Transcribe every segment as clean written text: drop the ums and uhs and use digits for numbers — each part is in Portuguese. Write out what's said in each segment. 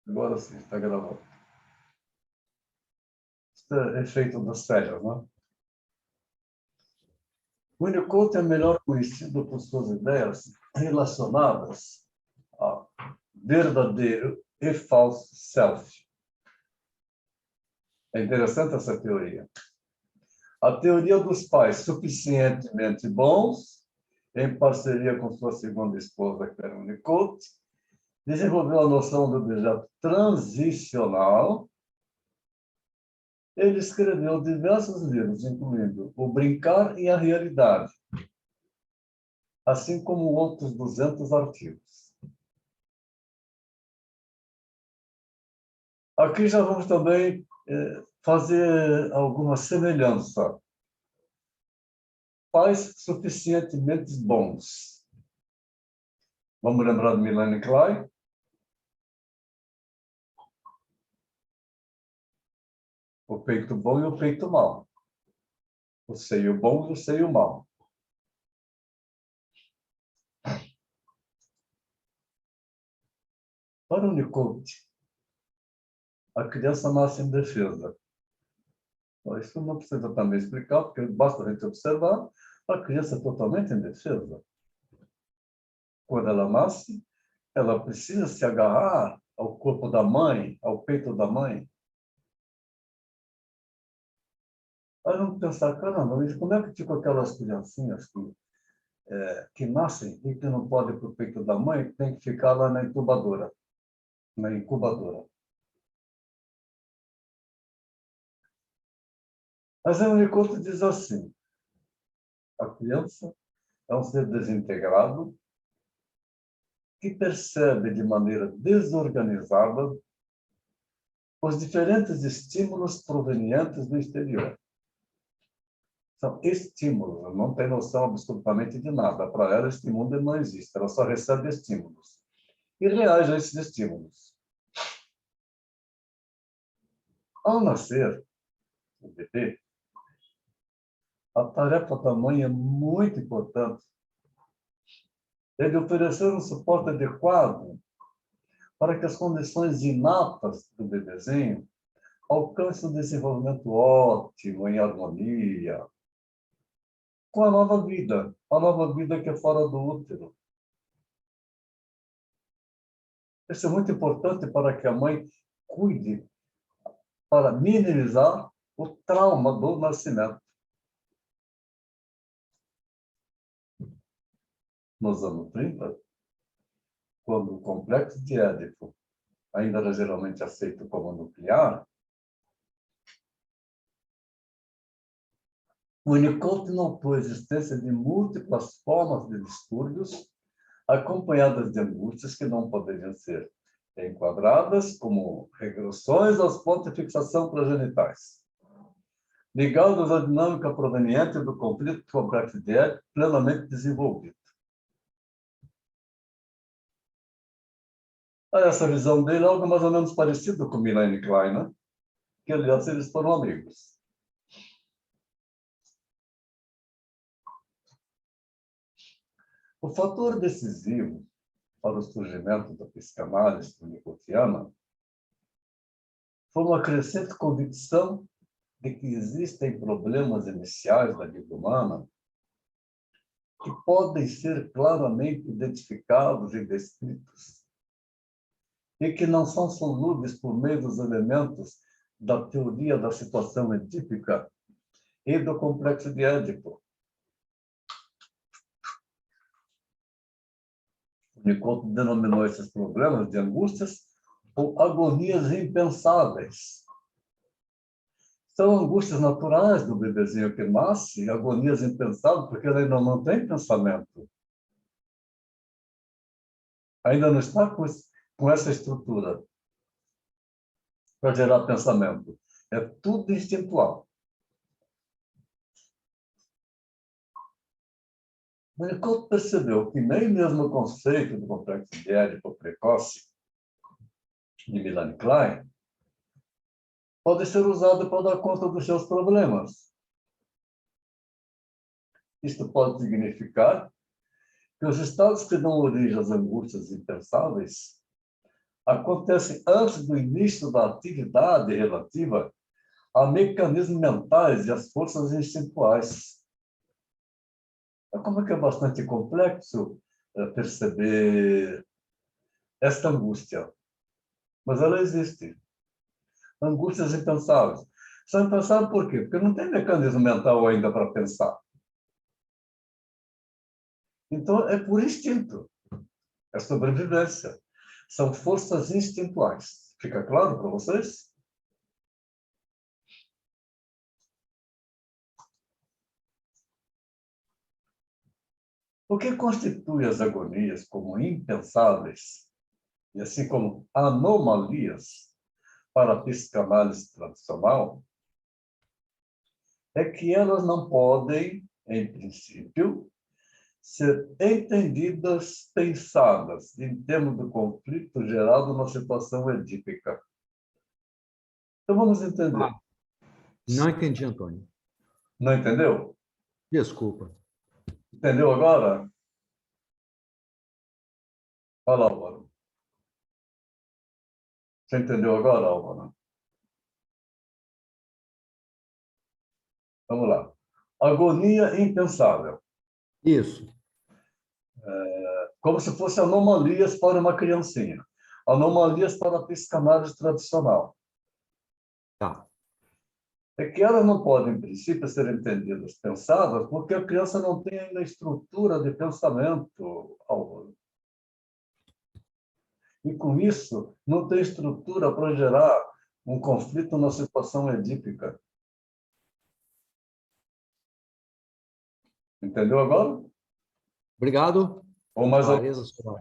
Agora sim, está gravando. Isso é efeito das férias, não é? Winnicott é melhor conhecido por suas ideias relacionadas a verdadeiro e falso self. É interessante essa teoria. A teoria dos pais suficientemente bons, em parceria com sua segunda esposa, Claire Winnicott, desenvolveu a noção do objeto transicional. Ele escreveu diversos livros, incluindo O Brincar e a Realidade, assim como outros 200 artigos. Aqui já vamos também fazer alguma semelhança. Pais suficientemente bons. Vamos lembrar de Melanie Klein? O peito bom e o peito mau. O seio bom e o seio mau. Para o Winnicott, a criança nasce indefesa. Isso não precisa também explicar, porque basta a gente observar, a criança é totalmente indefesa. Quando ela nasce, ela precisa se agarrar ao corpo da mãe, ao peito da mãe. Aí vamos pensar, caramba, mas como é que ficam aquelas criancinhas que nascem e que não podem ir para o peito da mãe, que tem que ficar lá na incubadora? Mas o Winnicott diz assim, a criança é um ser desintegrado que percebe de maneira desorganizada os diferentes estímulos provenientes do exterior. São estímulos, não tem noção absolutamente de nada. Para ela, este mundo não existe, ela só recebe estímulos. E reage a esses estímulos. Ao nascer, o bebê, a tarefa da mãe é muito importante. É de oferecer um suporte adequado para que as condições inatas do bebezinho alcancem um desenvolvimento ótimo, em harmonia, com a nova vida que é fora do útero. Isso é muito importante para que a mãe cuide, para minimizar o trauma do nascimento. Nos anos 30, quando o complexo de Édipo ainda era geralmente aceito como nuclear, o Winnicott notou a existência de múltiplas formas de distúrbios acompanhadas de angústias que não poderiam ser enquadradas como regressões aos pontos de fixação progenitais, ligados à dinâmica proveniente do conflito complexo de Édipo plenamente desenvolvido. Essa visão dele é algo mais ou menos parecido com Melanie Klein, né? Que, aliás, eles foram amigos. O fator decisivo para o surgimento da psicanálise winnicottiana foi uma crescente convicção de que existem problemas iniciais da vida humana que podem ser claramente identificados e descritos e que não são solúveis por meio dos elementos da teoria da situação edípica e do complexo de Édipo. Winnicott denominou esses problemas de angústias ou agonias impensáveis. São angústias naturais do bebezinho que nasce, agonias impensáveis, porque ele ainda não tem pensamento. Ainda não está com essa estrutura para gerar pensamento. É tudo instintual. Winnicott percebeu que nem mesmo o conceito do complexo de Édipo precoce de Melanie Klein pode ser usado para dar conta dos seus problemas. Isto pode significar que os estados que dão origem às angústias impensáveis acontecem antes do início da atividade relativa a mecanismos mentais e as forças instintuais. Como é que é bastante complexo perceber esta angústia, mas ela existe. Angústias impensáveis. São impensáveis por quê? Porque não tem mecanismo mental ainda para pensar. Então, é por instinto. É sobrevivência. São forças instintuais. Fica claro para vocês? O que constitui as agonias como impensáveis, e assim como anomalias para a psicanálise tradicional, é que elas não podem, em princípio, ser entendidas, pensadas, em termos do conflito gerado na situação edípica. Então, vamos entender. Não entendi, Antônio. Não entendeu? Desculpa. Entendeu agora? Fala, Álvaro. Você entendeu agora, Álvaro? Vamos lá. Agonia impensável. Isso. Como se fossem anomalias para uma criancinha. Anomalias para a psicanálise tradicional. Tá. É que elas não podem, em princípio, ser entendidas, pensadas, porque a criança não tem ainda estrutura de pensamento, Álvaro. E, com isso, não tem estrutura para gerar um conflito na situação edípica. Entendeu agora? Obrigado. Ou mais ou... Clareza sua.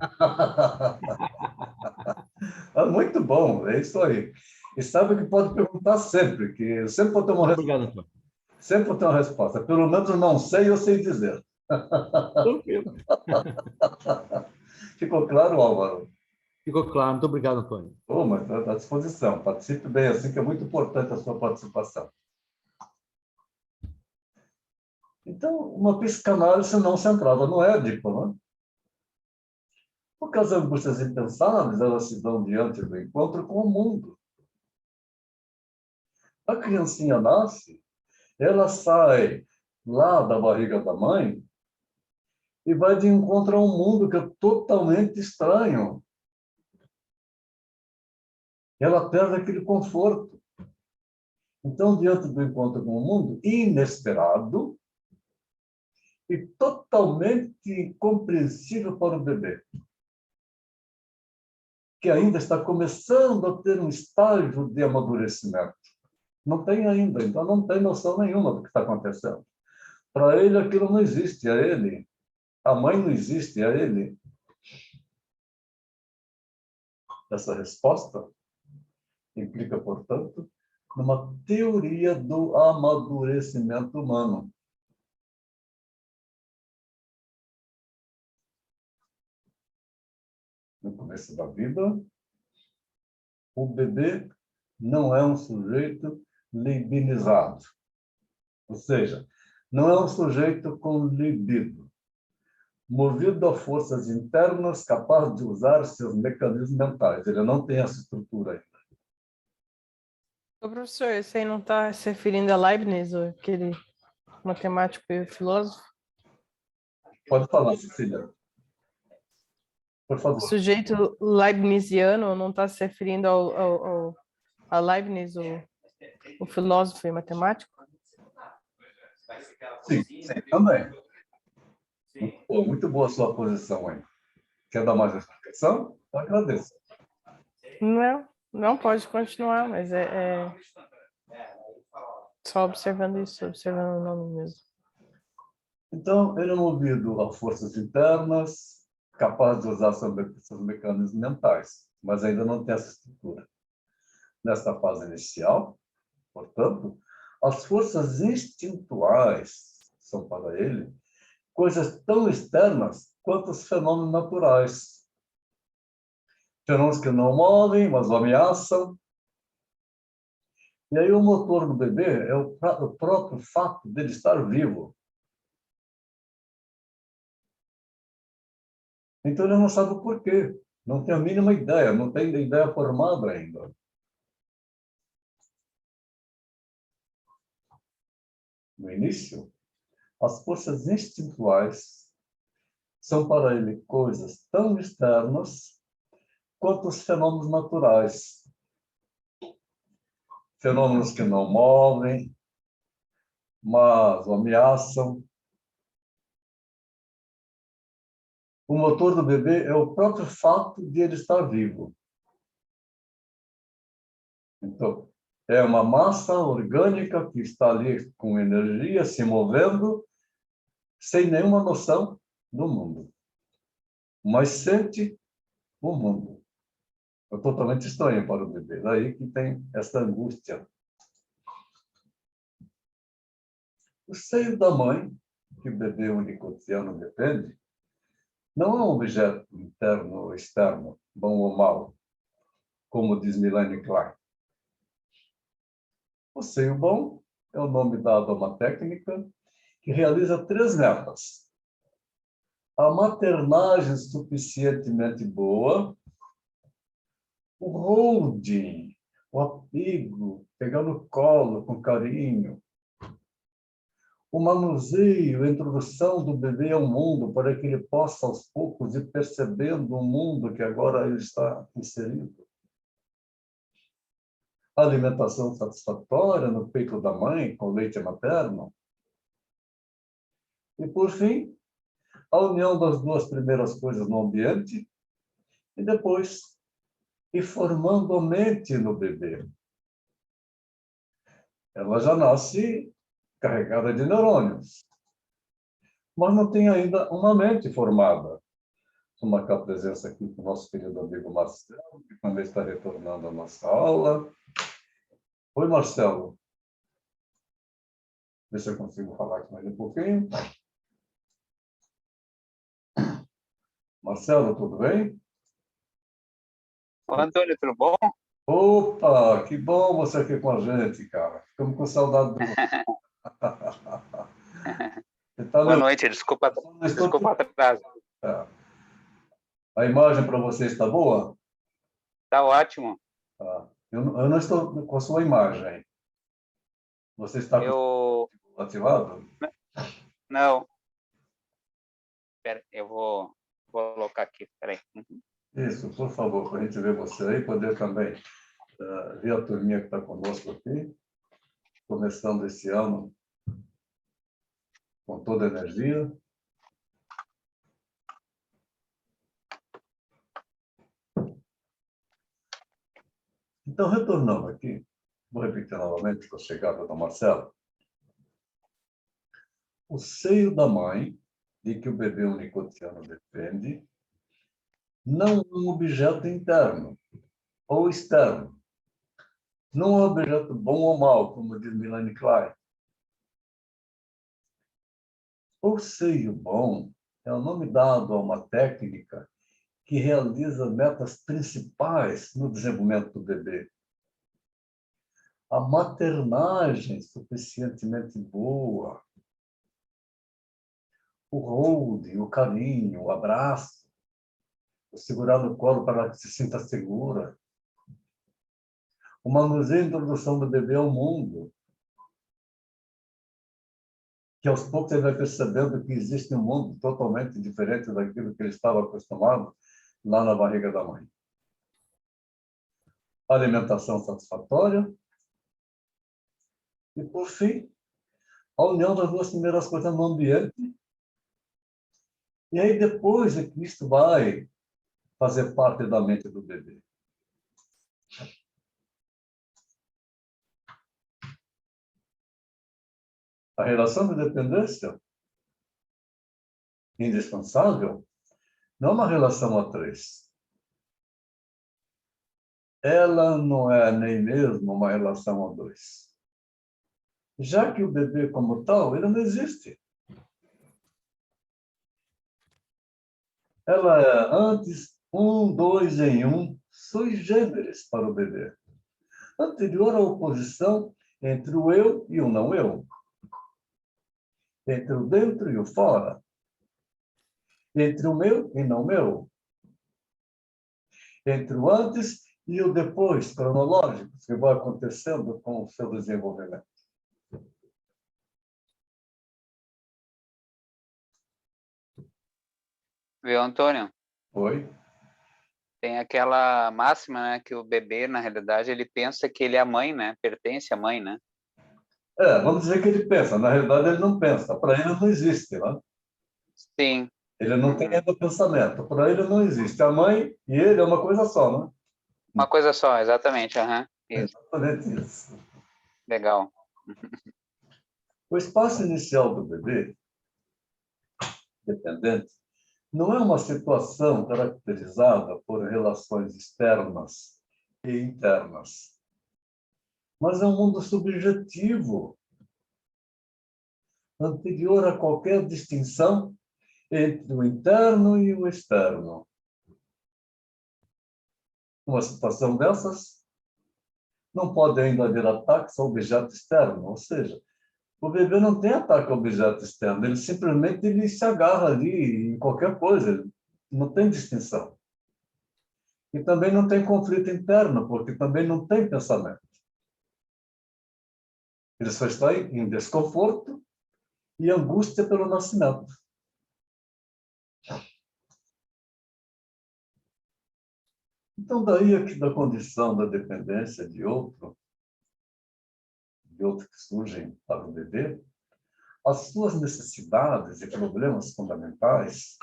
Muito bom, é isso aí. E sabe que pode perguntar sempre, que eu sempre vou ter uma resposta. Obrigado, Antônio. Sempre vou ter uma resposta. Pelo menos eu não sei, eu sei dizer. Tranquilo. Ficou claro, Álvaro? Ficou claro. Muito obrigado, Antônio. Oh, mas está à disposição. Participe bem assim, que é muito importante a sua participação. Então, uma psicanálise não centrada no édipo, né? Porque as angústias impensáveis, elas se dão diante do encontro com o mundo. A criancinha nasce, ela sai lá da barriga da mãe e vai de encontro a um mundo que é totalmente estranho. Ela perde aquele conforto. Então, diante do encontro com o mundo, inesperado e totalmente incompreensível para o bebê, que ainda está começando a ter um estágio de amadurecimento. Não tem ainda, então não tem noção nenhuma do que está acontecendo. Para ele, aquilo não existe, é ele. A mãe não existe, é ele. Essa resposta implica, portanto, numa teoria do amadurecimento humano. No começo da vida, o bebê não é um sujeito libidinizado, ou seja, não é um sujeito com libido, movido a forças internas, capaz de usar seus mecanismos mentais. Ele não tem essa estrutura ainda. Ô, professor, esse aí não está se referindo a Leibniz, aquele matemático e filósofo? Pode falar, Cecília. Por O favor. sujeito leibniziano não está se referindo a Leibniz, o filósofo e matemático? Sim, também. Muito boa a sua posição aí. Quer dar mais explicação? Eu agradeço. Não pode continuar, mas é só observando isso, observando o nome mesmo. Então, ele é movido a forças internas, capaz de usar seus mecanismos mentais, mas ainda não tem essa estrutura. Nesta fase inicial, portanto, as forças instintuais são para ele coisas tão externas quanto os fenômenos naturais. Fenômenos que não movem, mas o ameaçam. E aí o motor do bebê é o próprio fato dele estar vivo. Então ele não sabe o porquê. Não tem a mínima ideia, não tem ideia formada ainda. No início, as forças instintuais são para ele coisas tão externas quanto os fenômenos naturais. Fenômenos que não movem, mas o ameaçam. O motor do bebê é o próprio fato de ele estar vivo. Então, é uma massa orgânica que está ali com energia, se movendo, sem nenhuma noção do mundo. Mas sente o mundo. É totalmente estranho para o bebê. Daí que tem essa angústia. O seio da mãe, que o bebê unicotiano depende, não é um objeto interno ou externo, bom ou mau, como diz Melanie Klein. O seio bom é o nome dado a uma técnica que realiza 3 metas. A maternagem suficientemente boa, o holding, o apego, pegar no colo com carinho, o manuseio, a introdução do bebê ao mundo para que ele possa, aos poucos, ir percebendo o mundo que agora ele está inserido. A alimentação satisfatória no peito da mãe, com leite materno. E, por fim, a união das 2 primeiras coisas no ambiente e depois ir formando a mente no bebê. Ela já nasce carregada de neurônios, mas não tem ainda uma mente formada. Vou marcar a presença aqui com o nosso querido amigo Marcelo, que também está retornando à nossa aula. Oi, Marcelo. Vê se eu consigo falar com ele um pouquinho. Marcelo, tudo bem? Ô, Antônio, tudo bom? Opa, que bom você aqui com a gente, cara. Ficamos com saudade de você. Você tá Boa me noite, desculpa o atraso. É. A imagem para você está boa? Tá ótimo. Tá. Eu não estou com a sua imagem. Você está com Eu... o ativado? Não. Espera, eu vou colocar aqui, peraí. Isso, por favor, para a gente ver você aí, poder também ver a turminha que está conosco aqui, começando esse ano com toda a energia. Então, retornando aqui, vou repetir novamente com a chegada do Marcelo. O seio da mãe, de que o bebê unicotiano depende, não é um objeto interno ou externo. Não é um objeto bom ou mau, como diz Melanie Klein. O seio bom é o nome dado a uma técnica que realiza metas principais no desenvolvimento do bebê. A maternagem suficientemente boa, o holding, o carinho, o abraço, o segurar no colo para que se sinta segura, o manuseio e introdução do bebê ao mundo, que aos poucos ele vai percebendo que existe um mundo totalmente diferente daquilo que ele estava acostumado lá na barriga da mãe. Alimentação satisfatória e, por fim, a união das 2 primeiras coisas no ambiente. E aí depois é que isto vai fazer parte da mente do bebê. A relação de dependência indispensável não é uma relação a 3. Ela não é nem mesmo uma relação a 2. Já que o bebê como tal, ele não existe. Ela é antes 1, 2 em 1, sui generis para o bebê. Anterior à oposição entre o eu e o não eu. Entre o dentro e o fora. Entre o meu e não meu. entre o antes e o depois, cronológico, que vai acontecendo com o seu desenvolvimento. Viu, Antônio? Oi? Tem aquela máxima, né, que o bebê, na realidade, ele pensa que ele é a mãe, né? Pertence à mãe, né? Vamos dizer que ele pensa. Na realidade, ele não pensa. Para ele não existe, né? Sim. Ele não tem ainda pensamento. Para ele não existe. A mãe e ele é uma coisa só, né? Uma coisa só, exatamente. Aham. Isso. Exatamente isso. Legal. O espaço inicial do bebê, dependente, não é uma situação caracterizada por relações externas e internas, mas é um mundo subjetivo, anterior a qualquer distinção entre o interno e o externo. Uma situação dessas não pode ainda haver ataques ao objeto externo, ou seja, o bebê não tem ataque ao objeto externo, ele simplesmente se agarra ali em qualquer coisa, não tem distinção. E também não tem conflito interno, porque também não tem pensamento. Ele só está em desconforto e angústia pelo nascimento. Então, daí aqui da condição da dependência de outro que surgem para o bebê, as suas necessidades e problemas fundamentais,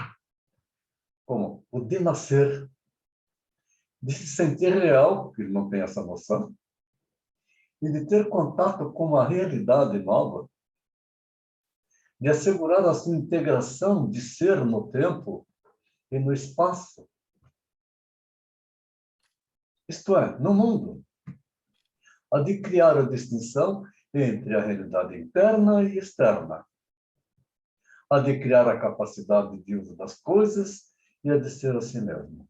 como o de nascer, de se sentir real, porque ele não tem essa noção, e de ter contato com uma realidade nova, de assegurar a sua integração de ser no tempo e no espaço. Isto é, no mundo, a de criar a distinção entre a realidade interna e externa, a de criar a capacidade de uso das coisas e a de ser a si mesmo.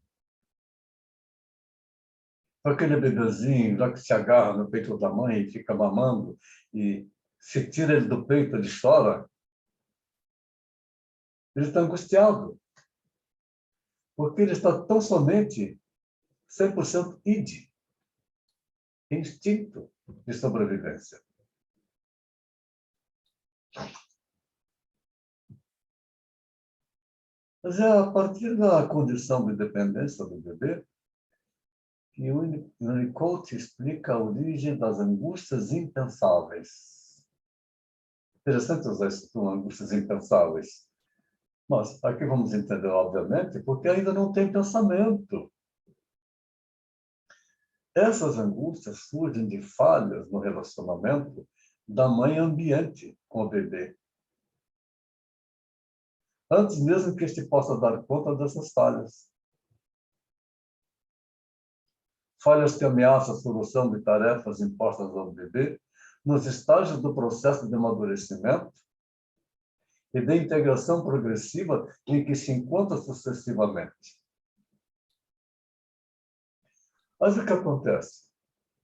Aquele bebezinho lá que se agarra no peito da mãe e fica mamando, e se tira ele do peito, ele chora, ele está angustiado, porque ele está tão somente 100% id, instinto de sobrevivência. Mas é a partir da condição de dependência do bebê que o Winnicott explica a origem das angústias impensáveis. Interessante usar isso, angústias impensáveis. Mas aqui vamos entender, obviamente, porque ainda não tem pensamento. Essas angústias surgem de falhas no relacionamento da mãe ambiente com o bebê. Antes mesmo que este possa dar conta dessas falhas. Falhas que ameaçam a solução de tarefas impostas ao bebê nos estágios do processo de amadurecimento e de integração progressiva em que se encontra sucessivamente. Mas o que acontece?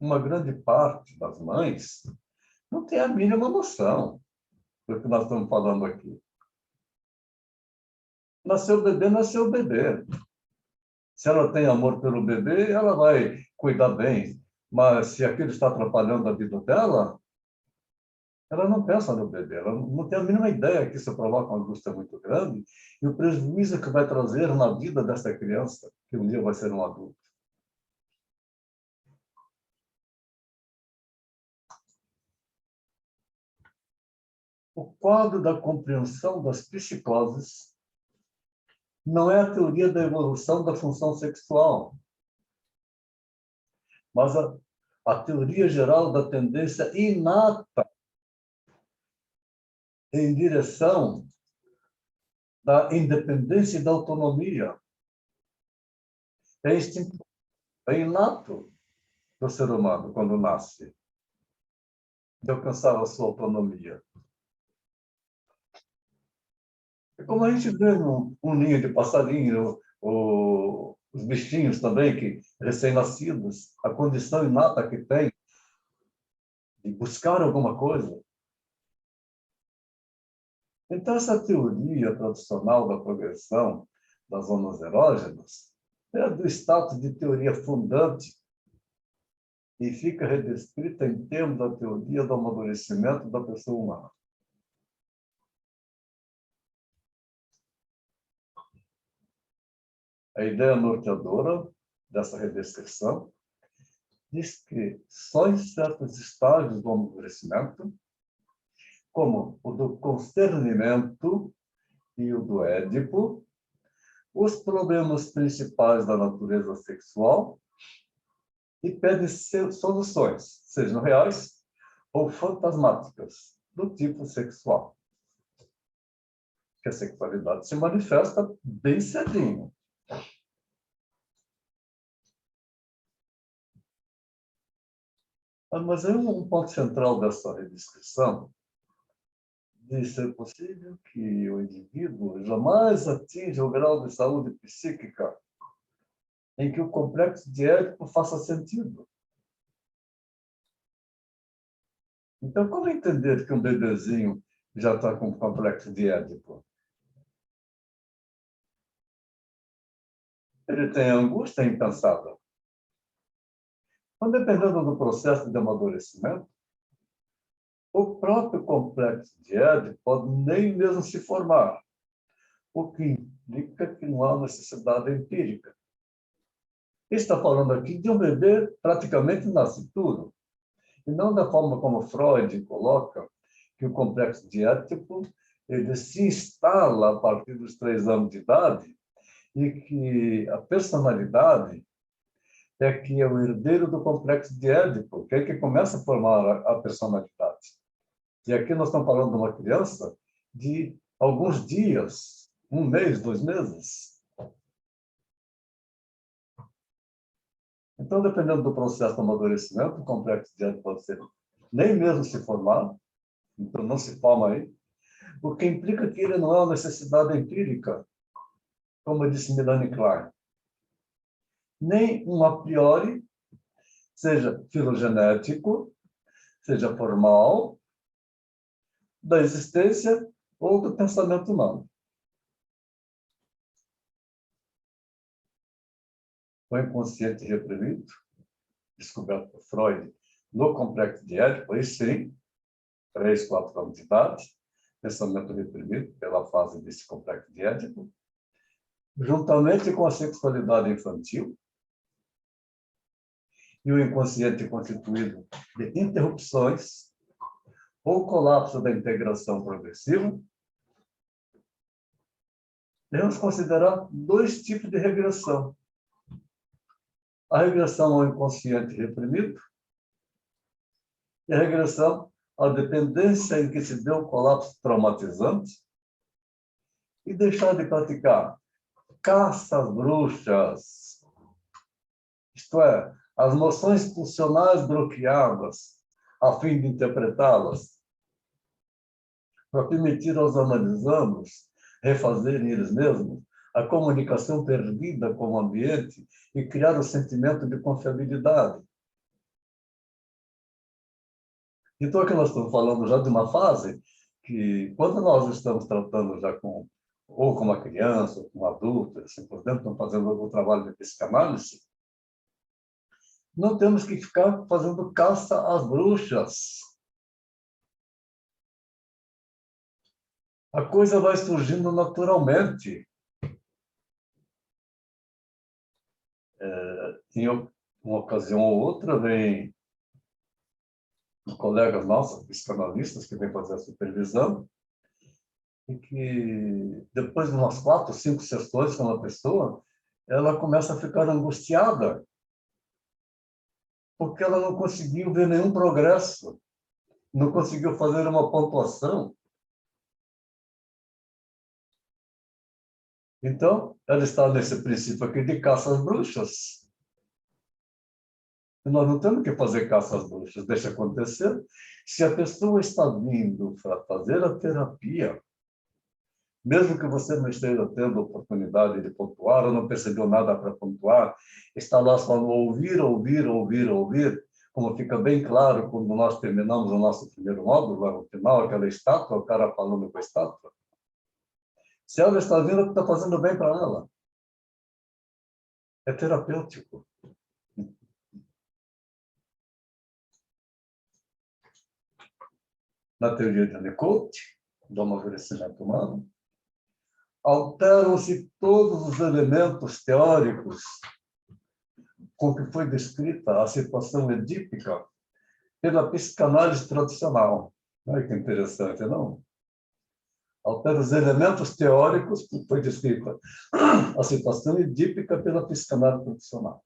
Uma grande parte das mães não tem a mínima noção do que nós estamos falando aqui. Nasceu o bebê, nasceu o bebê. Se ela tem amor pelo bebê, ela vai cuidar bem. Mas se aquilo está atrapalhando a vida dela, ela não pensa no bebê. Ela não tem a mínima ideia que isso provoca uma angústia muito grande e o prejuízo que vai trazer na vida dessa criança, que um dia vai ser um adulto. O quadro da compreensão das psicoses não é a teoria da evolução da função sexual, mas a teoria geral da tendência inata em direção da independência e da autonomia. É instinto, é inato do ser humano quando nasce, de alcançar a sua autonomia. É como a gente vê um ninho de passarinho, os bichinhos também, que recém-nascidos, a condição inata que tem de buscar alguma coisa. Então, essa teoria tradicional da progressão das zonas erógenas perde o status de teoria fundante e fica restrita em termos da teoria do amadurecimento da pessoa humana. A ideia norteadora dessa redescrição diz que só em certos estágios do amadurecimento, como o do consternamento e o do Édipo, os problemas principais da natureza sexual e pedem soluções, sejam reais ou fantasmáticas, do tipo sexual. Que a sexualidade se manifesta bem cedinho. Mas é um ponto central dessa redescrição de ser possível que o indivíduo jamais atinja o grau de saúde psíquica em que o complexo de Édipo faça sentido. Então, como entender que um bebezinho já está com complexo de Édipo? Ele tem angústia impensada. Então, dependendo do processo de amadurecimento, o próprio complexo de Édipo pode nem mesmo se formar, o que implica que não há necessidade empírica. Está falando aqui de um bebê praticamente nascituro, e não da forma como Freud coloca que o complexo de Édipo ele se instala a partir dos 3 anos de idade e que a personalidade é que é o herdeiro do complexo de Édipo, que é que começa a formar a personalidade. E aqui nós estamos falando de uma criança de alguns dias, 1 mês, 2 meses. Então, dependendo do processo de amadurecimento, o complexo de Édipo pode ser nem mesmo se formar, então não se forma aí, o que implica que ele não é uma necessidade empírica, como disse Melanie Klein. Nem um a priori, seja filogenético, seja formal, da existência ou do pensamento humano. O inconsciente reprimido, descoberto por Freud, no complexo de Édipo, aí sim, 3, 4 anos de idade, pensamento reprimido pela fase desse complexo de Édipo, juntamente com a sexualidade infantil, e o inconsciente constituído de interrupções ou colapso da integração progressiva, devemos considerar 2 tipos de regressão. A regressão ao inconsciente reprimido e a regressão à dependência em que se deu o colapso traumatizante e deixar de praticar caça às bruxas, isto é, as noções pulsionais bloqueadas, a fim de interpretá-las, para permitir aos analisandos refazerem eles mesmos a comunicação perdida com o ambiente e criar o sentimento de confiabilidade. Então, aqui nós estamos falando já de uma fase que, quando nós estamos tratando já com ou com uma criança, ou com um adulto, assim por dentro, estamos fazendo algum trabalho de psicanálise, não temos que ficar fazendo caça às bruxas. A coisa vai surgindo naturalmente. Em uma ocasião ou outra, vem colegas nossos, psicanalistas, que vêm fazer a supervisão, e que depois de umas 4, 5 sessões com uma pessoa, ela começa a ficar angustiada, porque ela não conseguiu ver nenhum progresso, não conseguiu fazer uma pontuação. Então, ela está nesse princípio aqui de caça às bruxas. E nós não temos que fazer caça às bruxas, deixa acontecer. Se a pessoa está vindo para fazer a terapia, mesmo que você não esteja tendo oportunidade de pontuar, ou não percebeu nada para pontuar, está lá só no ouvir, ouvir, ouvir, ouvir, como fica bem claro quando nós terminamos o nosso primeiro módulo, lá no final, aquela estátua, o cara falando com a estátua. Se ela está vindo, está fazendo bem para ela. É terapêutico. Na teoria de Winnicott, do amadurecimento humano, alteram-se todos os elementos teóricos com que foi descrita a situação edípica pela psicanálise tradicional. Olha que interessante, não? Altera os elementos teóricos que foi descrita a situação edípica pela psicanálise tradicional.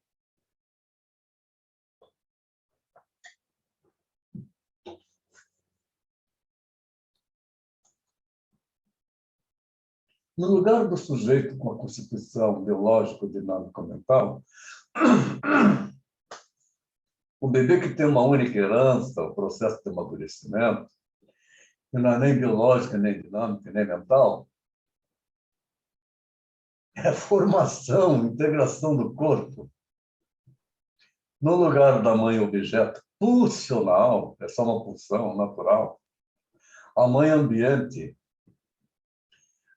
No lugar do sujeito com a constituição biológico-dinâmico-mental, o bebê que tem uma única herança, o processo de amadurecimento, que não é nem biológica, nem dinâmica, nem mental, é formação, integração do corpo. No lugar da mãe objeto pulsional, é só uma pulsão natural, a mãe ambiente.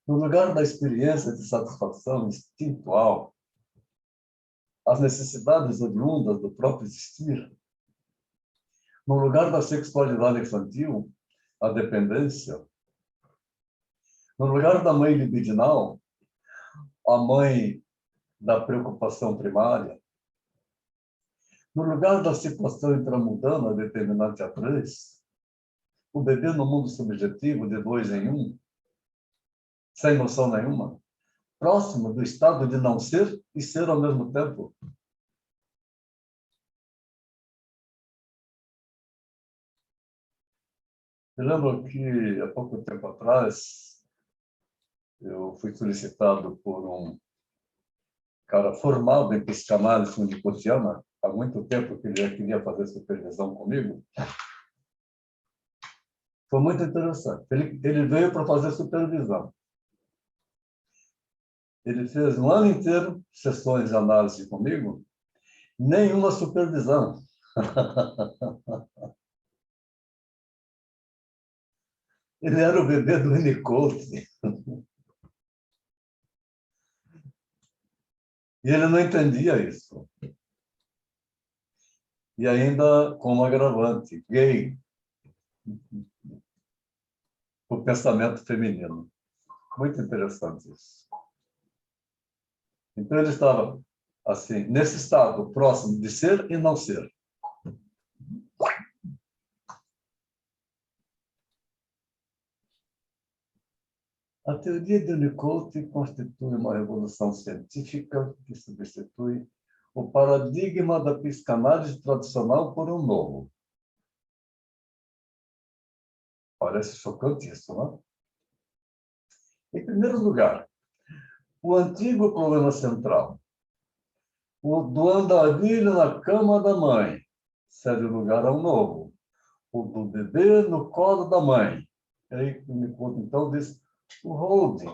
No lugar da experiência de satisfação instintual, as necessidades oriundas do próprio existir. No lugar da sexualidade infantil, a dependência. No lugar da mãe libidinal, a mãe da preocupação primária. No lugar da situação intramundana determinante a três, o bebê no mundo subjetivo de 2 em 1, sem noção nenhuma, próximo do estado de não ser e ser ao mesmo tempo. Eu lembro que, há pouco tempo atrás, eu fui solicitado por um cara formado em psicanálise winnicottiana, há muito tempo que ele já queria fazer supervisão comigo. Foi muito interessante. Ele veio para fazer supervisão. Ele fez um ano inteiro sessões de análise comigo, nenhuma supervisão. Ele era o bebê do Winnicott. E ele não entendia isso. E ainda com um agravante, gay. O pensamento feminino. Muito interessante isso. Então ele estava assim, nesse estado próximo de ser e não ser. A teoria de Winnicott constitui uma revolução científica que substitui o paradigma da psicanálise tradicional por um novo. Parece chocante isso, não é? Em primeiro lugar, o antigo problema central, o do andarilho na cama da mãe, cede lugar ao novo, o do bebê no colo da mãe. E aí, Winnicott, então, diz o holding.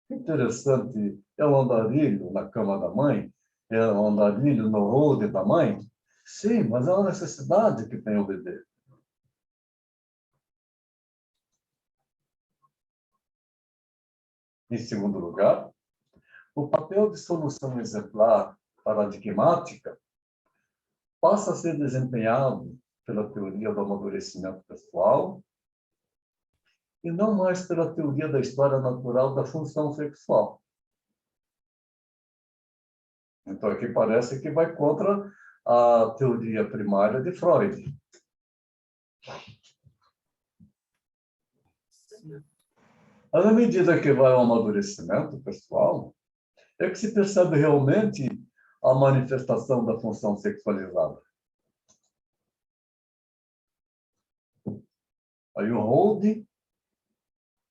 Interessante, é o andarilho na cama da mãe, é o andarilho no holding da mãe. Sim, mas é uma necessidade que tem o bebê. Em segundo lugar, o papel de solução exemplar paradigmática passa a ser desempenhado pela teoria do amadurecimento pessoal e não mais pela teoria da história natural da função sexual. Então, aqui parece que vai contra a teoria primária de Freud. À medida que vai ao amadurecimento pessoal, é que se percebe realmente a manifestação da função sexualizada. Aí o holding,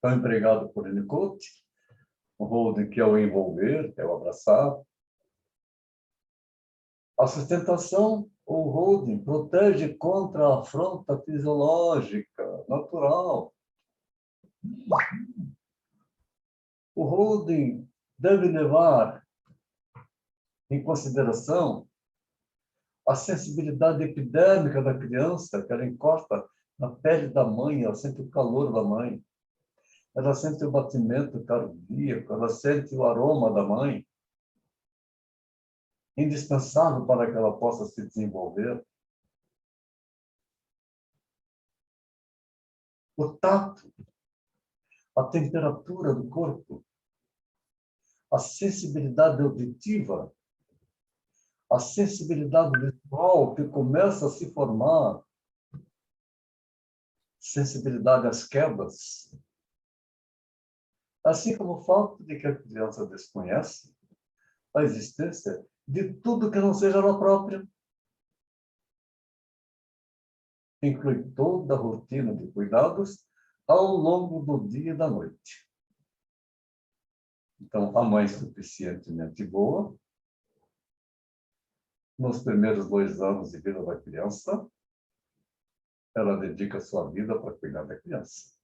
tão empregado por Winnicott, o holding que é o envolver, que é o abraçar. A sustentação, o holding, protege contra a afronta fisiológica, natural. O holding deve levar em consideração a sensibilidade epidérmica da criança, que ela encosta na pele da mãe, ela sente o calor da mãe, ela sente o batimento cardíaco, ela sente o aroma da mãe. indispensável para que ela possa se desenvolver. O tato, a temperatura do corpo, a sensibilidade auditiva, a sensibilidade visual que começa a se formar, sensibilidade às quedas, assim como o fato de que a criança desconhece a existência de tudo que não seja ela própria. Inclui toda a rotina de cuidados ao longo do dia e da noite. Então, a mãe suficientemente boa, nos primeiros 2 anos de vida da criança, ela dedica a sua vida para cuidar da criança.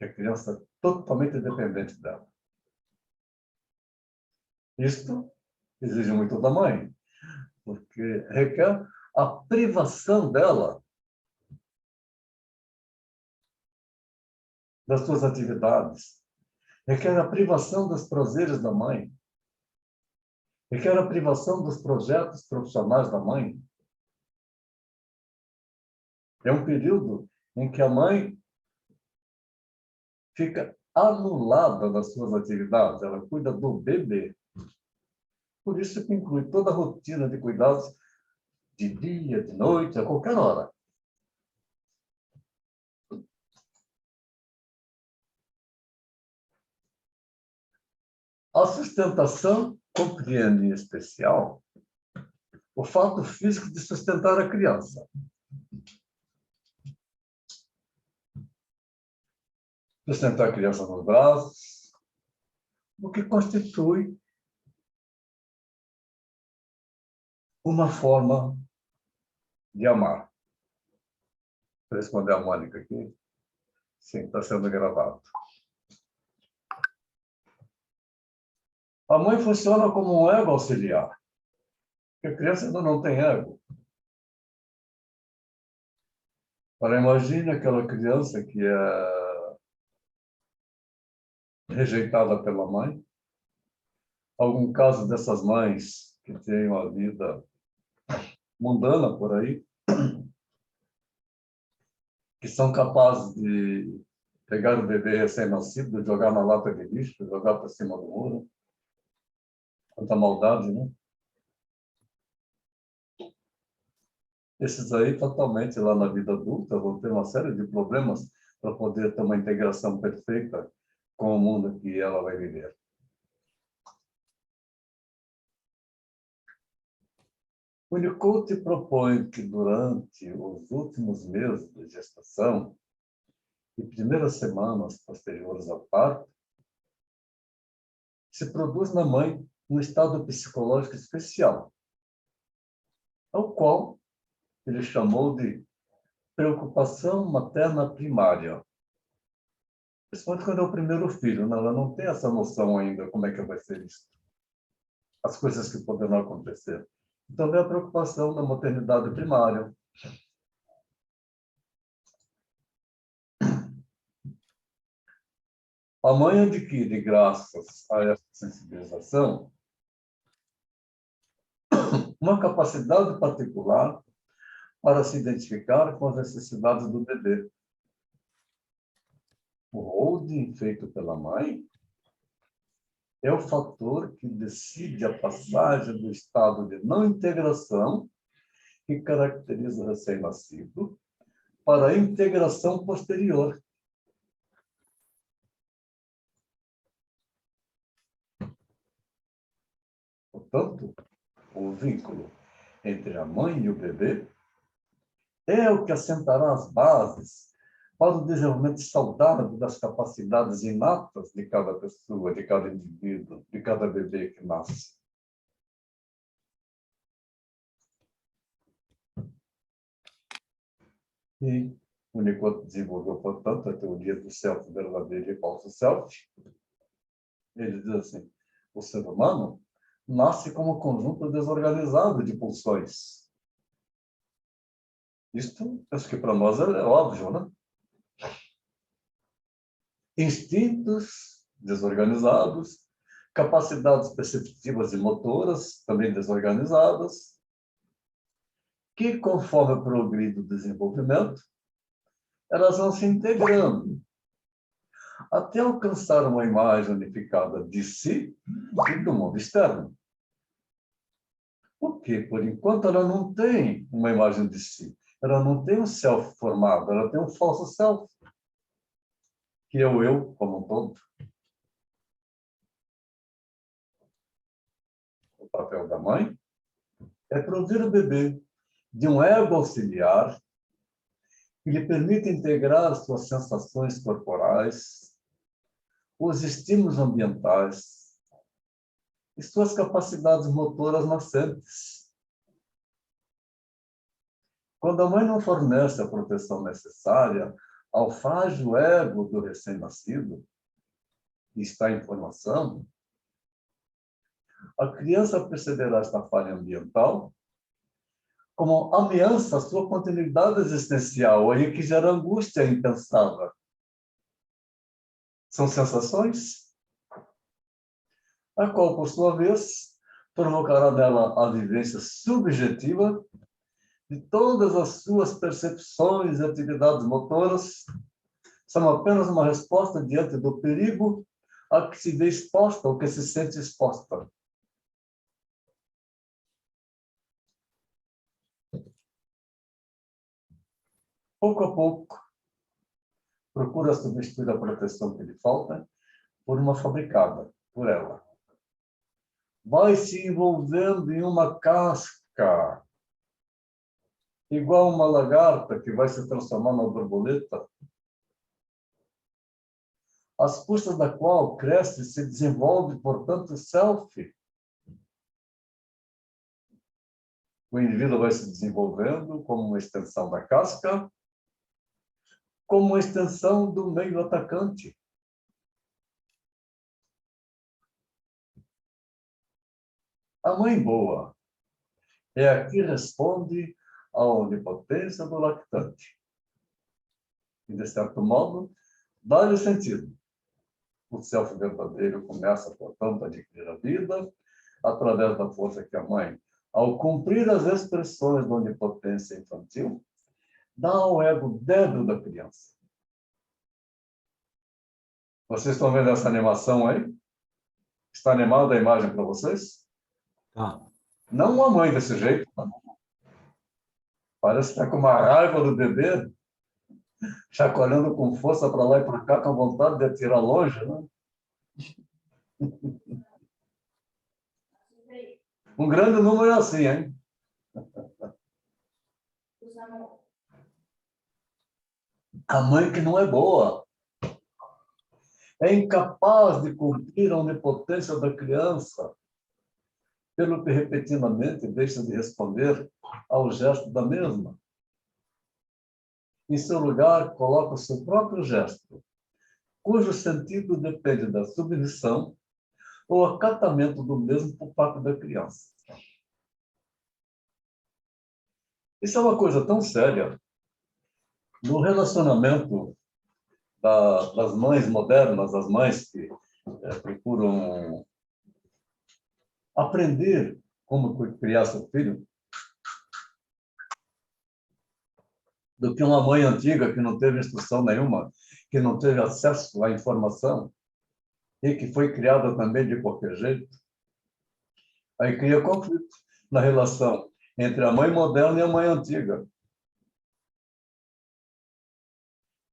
A criança é totalmente dependente dela. Isto exige muito da mãe, porque requer a privação dela das suas atividades, requer a privação dos prazeres da mãe, requer a privação dos projetos profissionais da mãe. É um período em que a mãe fica anulada das suas atividades, ela cuida do bebê. Por isso que inclui toda a rotina de cuidados de dia, de noite, a qualquer hora. A sustentação compreende, em especial, o fato físico de sustentar a criança. Sustentar a criança nos braços, o que constitui uma forma de amar. Vou responder a Mônica aqui. Sim, está sendo gravado. A mãe funciona como um ego auxiliar, porque a criança ainda não tem ego. Agora, imagine aquela criança que é rejeitada pela mãe. Algum caso dessas mães que têm uma vida mundana por aí, que são capazes de pegar o bebê recém-nascido, jogar na lata de lixo, jogar para cima do muro. Quanta maldade, né? Esses aí, totalmente lá na vida adulta, vão ter uma série de problemas para poder ter uma integração perfeita com o mundo que ela vai viver. O Winnicott propõe que durante os últimos meses de gestação e primeiras semanas posteriores ao parto, se produz na mãe um estado psicológico especial, ao qual ele chamou de preocupação materna primária. Principalmente quando é o primeiro filho, né? Ela não tem essa noção ainda como é que vai ser isso. As coisas que poderão acontecer. Então, é a preocupação da maternidade primária. A mãe adquire, graças a essa sensibilização, uma capacidade particular para se identificar com as necessidades do bebê. O holding feito pela mãe é o fator que decide a passagem do estado de não integração, que caracteriza o recém-nascido, para a integração posterior. Portanto, o vínculo entre a mãe e o bebê é o que assentará as bases para o desenvolvimento saudável das capacidades inatas de cada pessoa, de cada indivíduo, de cada bebê que nasce. E o Winnicott desenvolveu, portanto, a teoria do self verdadeiro e falso self. Ele diz assim, o ser humano nasce como um conjunto desorganizado de pulsões. Isto, acho que para nós é óbvio, né? Instintos desorganizados capacidades perceptivas e motoras, também desorganizadas, que, conforme progride o desenvolvimento, elas vão se integrando até alcançar uma imagem unificada de si e do mundo externo. Porque, por enquanto, ela não tem uma imagem de si. Ela não tem um self formado, ela tem um falso self, que é o eu como um todo. O papel da mãe é prover o bebê de um ego auxiliar que lhe permite integrar suas sensações corporais, os estímulos ambientais e suas capacidades motoras nascentes. Quando a mãe não fornece a proteção necessária ao frágil ego do recém-nascido, que está em formação, a criança perceberá esta falha ambiental como ameaça à sua continuidade existencial, aí que gera angústia impensável. São sensações, a qual, por sua vez, provocará nela a vivência subjetiva de todas as suas percepções e atividades motoras, são apenas uma resposta diante do perigo a que se vê exposta ou que se sente exposta. Pouco a pouco, procura substituir a proteção que lhe falta por uma fabricada, por ela. Vai se envolvendo em uma casca, igual uma lagarta que vai se transformar numa borboleta, às custas da qual cresce e se desenvolve, portanto, o self. O indivíduo vai se desenvolvendo como uma extensão da casca, como uma extensão do meio atacante. A mãe boa é a que responde à onipotência do lactante. E, de certo modo, dá-lhe sentido. O self verdadeiro começa, portanto, a adquirir a vida através da força que a mãe, ao cumprir as expressões da onipotência infantil, dá ao ego débil da criança. Vocês estão vendo essa animação aí? Está animada a imagem para vocês? Tá. Não uma mãe desse jeito. Parece que está com uma raiva do bebê, chacoalhando com força para lá e para cá, com vontade de atirar longe, né? Um grande número é assim, hein? A mãe que não é boa é incapaz de cumprir a onipotência da criança, pelo que repetidamente deixa de responder ao gesto da mesma. Em seu lugar, coloca o seu próprio gesto, cujo sentido depende da submissão ou acatamento do mesmo por parte da criança. Isso é uma coisa tão séria. No relacionamento das mães modernas, as mães que procuram aprender como criar seu filho, do que uma mãe antiga que não teve instrução nenhuma, que não teve acesso à informação e que foi criada também de qualquer jeito. Aí cria conflito na relação entre a mãe moderna e a mãe antiga.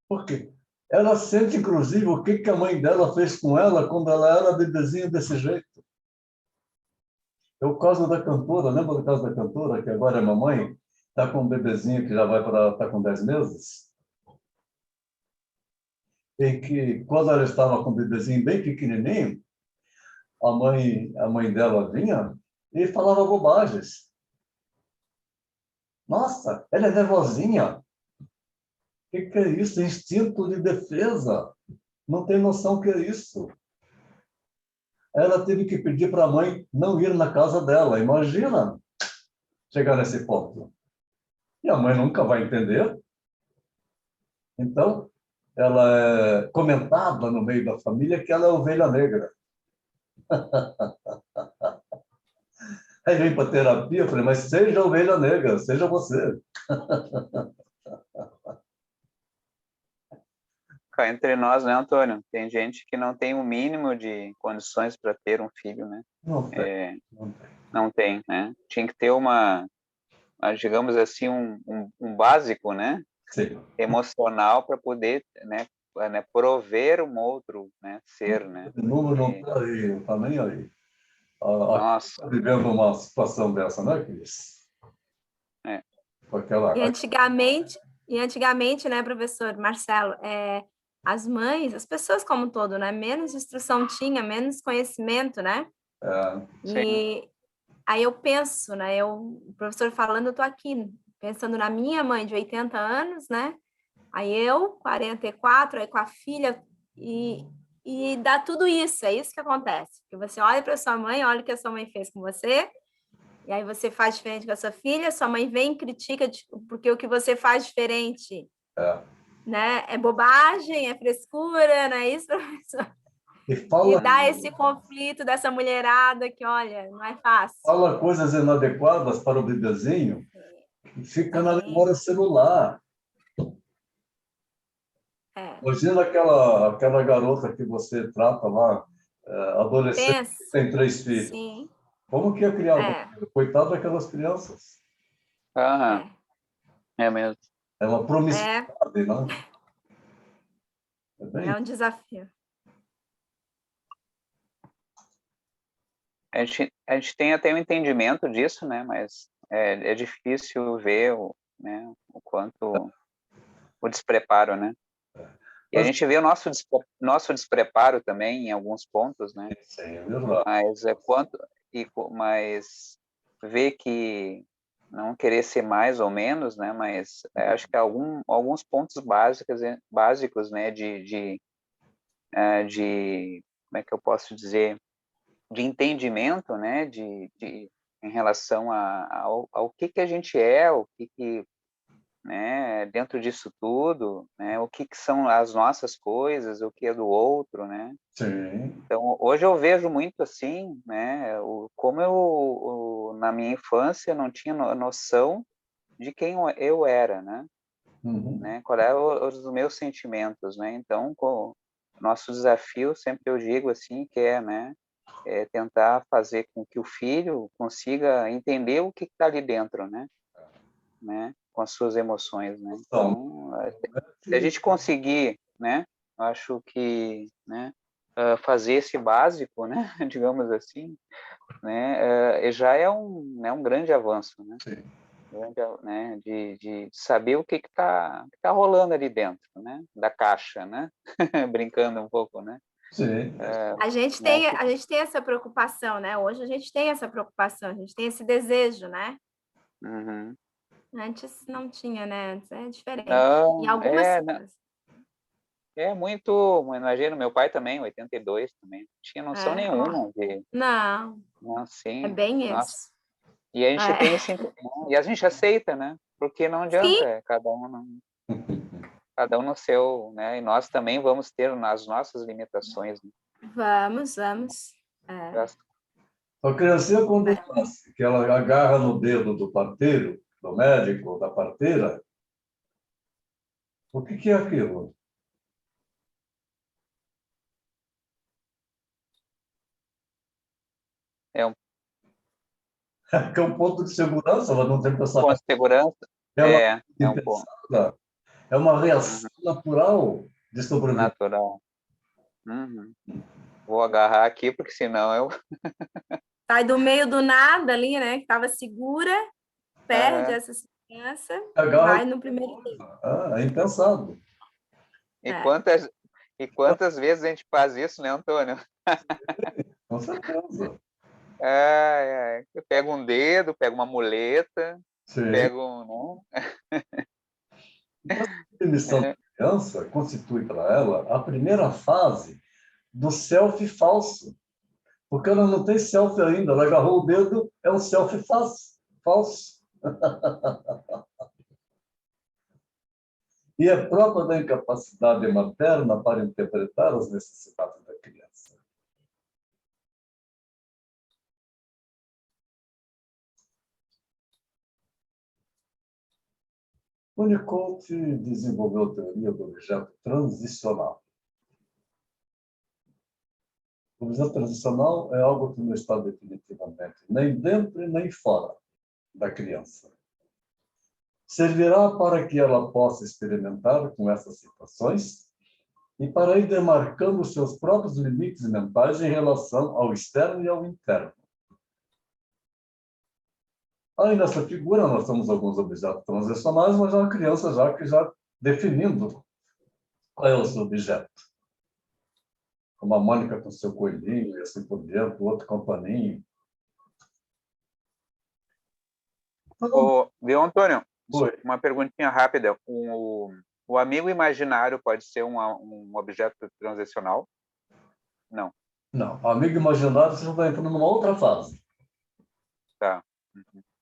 Por quê? Ela sente, inclusive, o que a mãe dela fez com ela quando ela era bebezinha desse jeito. É o caso da cantora, lembra do caso da cantora, que agora é mamãe? Está com um bebezinho que já vai para estar com 10 meses? E que, quando ela estava com um bebezinho bem pequenininho, a mãe dela vinha e falava bobagens. Nossa, ela é nervosinha. O que é isso? Instinto de defesa. Não tem noção o que é isso. Ela teve que pedir para a mãe não ir na casa dela. Imagina chegar nesse ponto. E a mãe nunca vai entender. Então, ela é comentada no meio da família que ela é ovelha negra. Aí vem para terapia, eu falei, mas seja ovelha negra, seja você. Cá entre nós, né, Antônio? Tem gente que não tem o mínimo de condições para ter um filho, né? Não tem, não tem. Não tem, né? Tinha que ter digamos assim, um básico, né? Sim. Emocional para poder, né, prover um outro, né, ser, né? O número não está aí, não está nem aí. Nossa, Está vivendo uma situação dessa, né, Cris? é. Com aquela... E antigamente, né, professor Marcelo, as mães, as pessoas como um todo, né, menos instrução tinha, menos conhecimento, né? Sim. E aí eu penso, né, o professor falando, eu tô aqui pensando na minha mãe de 80 anos, né? Aí eu, 44, aí com a filha, e dá tudo isso, é isso que acontece. Que você olha para sua mãe, olha o que a sua mãe fez com você, e aí você faz diferente com a sua filha, sua mãe vem e critica, porque o que você faz diferente, né, é bobagem, é frescura, não é isso, professor? E fala, E dá esse conflito dessa mulherada que, olha, não é fácil. fala coisas inadequadas para o bebezinho e fica na memória celular. Imagina aquela garota que você trata lá, adolescente, Pensa, que tem 3 filhos. sim, Como que ia criar um filho? Coitado daquelas crianças. Aham. É mesmo. É uma promiscuidade, né? É bem é um desafio. A gente tem até um entendimento disso, né? Mas é difícil ver né, o quanto o despreparo, né? E a gente vê o nosso despreparo também em alguns pontos, né? Sim, é verdade. Mas ver que não querer ser mais ou menos, né? Mas acho que alguns pontos básicos, né? De como é que eu posso dizer, de entendimento, né? Em relação ao que a gente é, o que né, dentro disso tudo, né, o que são as nossas coisas, o que é do outro, né? Sim. Então, hoje eu vejo muito assim, né, como na minha infância não tinha noção de quem eu era, né? Uhum. Né? Qual eram os meus sentimentos, né? Então, o nosso desafio, sempre eu digo assim, que né, é tentar fazer com que o filho consiga entender o que está ali dentro, né? Com as suas emoções, né? Então, se a gente conseguir, né? Acho que, né? Fazer esse básico, né? Digamos assim, né? Já é um grande avanço, né? Sim. Né? De saber o que está rolando ali dentro, né? Da caixa, né? Brincando um pouco, né? Sim. A gente tem essa preocupação, né? Hoje a gente tem essa preocupação, a gente tem esse desejo, né? Uhum. Antes não tinha, né? Antes é diferente. Não, Em algumas muito, imagina, meu pai também, 82 também, não tinha noção nenhuma não, assim, é bem nossa, isso. e a gente tem esse, e a gente aceita, né, porque não adianta, Sim, cada um no seu, né, e nós também vamos ter as nossas limitações, né? vamos. A criancinha, quando nasce, que ela agarra no dedo do parteiro, do médico, da parteira, o que é aquilo? É um Que é um ponto de segurança, ela não tem ponto pensamento. de segurança, É uma é um ponto impensada, é uma reação natural de sobrevivência. natural. Uhum. Vou agarrar aqui, porque senão eu... Sai do meio do nada ali, né? Que estava segura, perde essa segurança, Agarra, vai no primeiro dedo. é impensado. E quantas vezes a gente faz isso, né, Antônio? Com certeza. Eu pego um dedo, pego uma muleta, Sim. pego Então, a definição da criança constitui para ela a primeira fase do self falso, porque ela não tem self ainda, ela agarrou o dedo, é um self falso. E é própria da incapacidade materna para interpretar as necessidades da criança. Winnicott desenvolveu a teoria do objeto transicional. O objeto transicional é algo que não está definitivamente nem dentro e nem fora da criança. Servirá para que ela possa experimentar com essas situações e para ir demarcando seus próprios limites mentais em relação ao externo e ao interno. Aí, nessa figura, nós temos alguns objetos transicionais, mas é uma criança já definindo qual é o seu objeto. Como a Mônica com seu coelhinho, e assim por diante, o outro com paninho. Viu, Antônio? Oi. Uma perguntinha rápida. O amigo imaginário pode ser um objeto transicional? Não. Não, amigo imaginário, você já está entrando numa outra fase. Tá.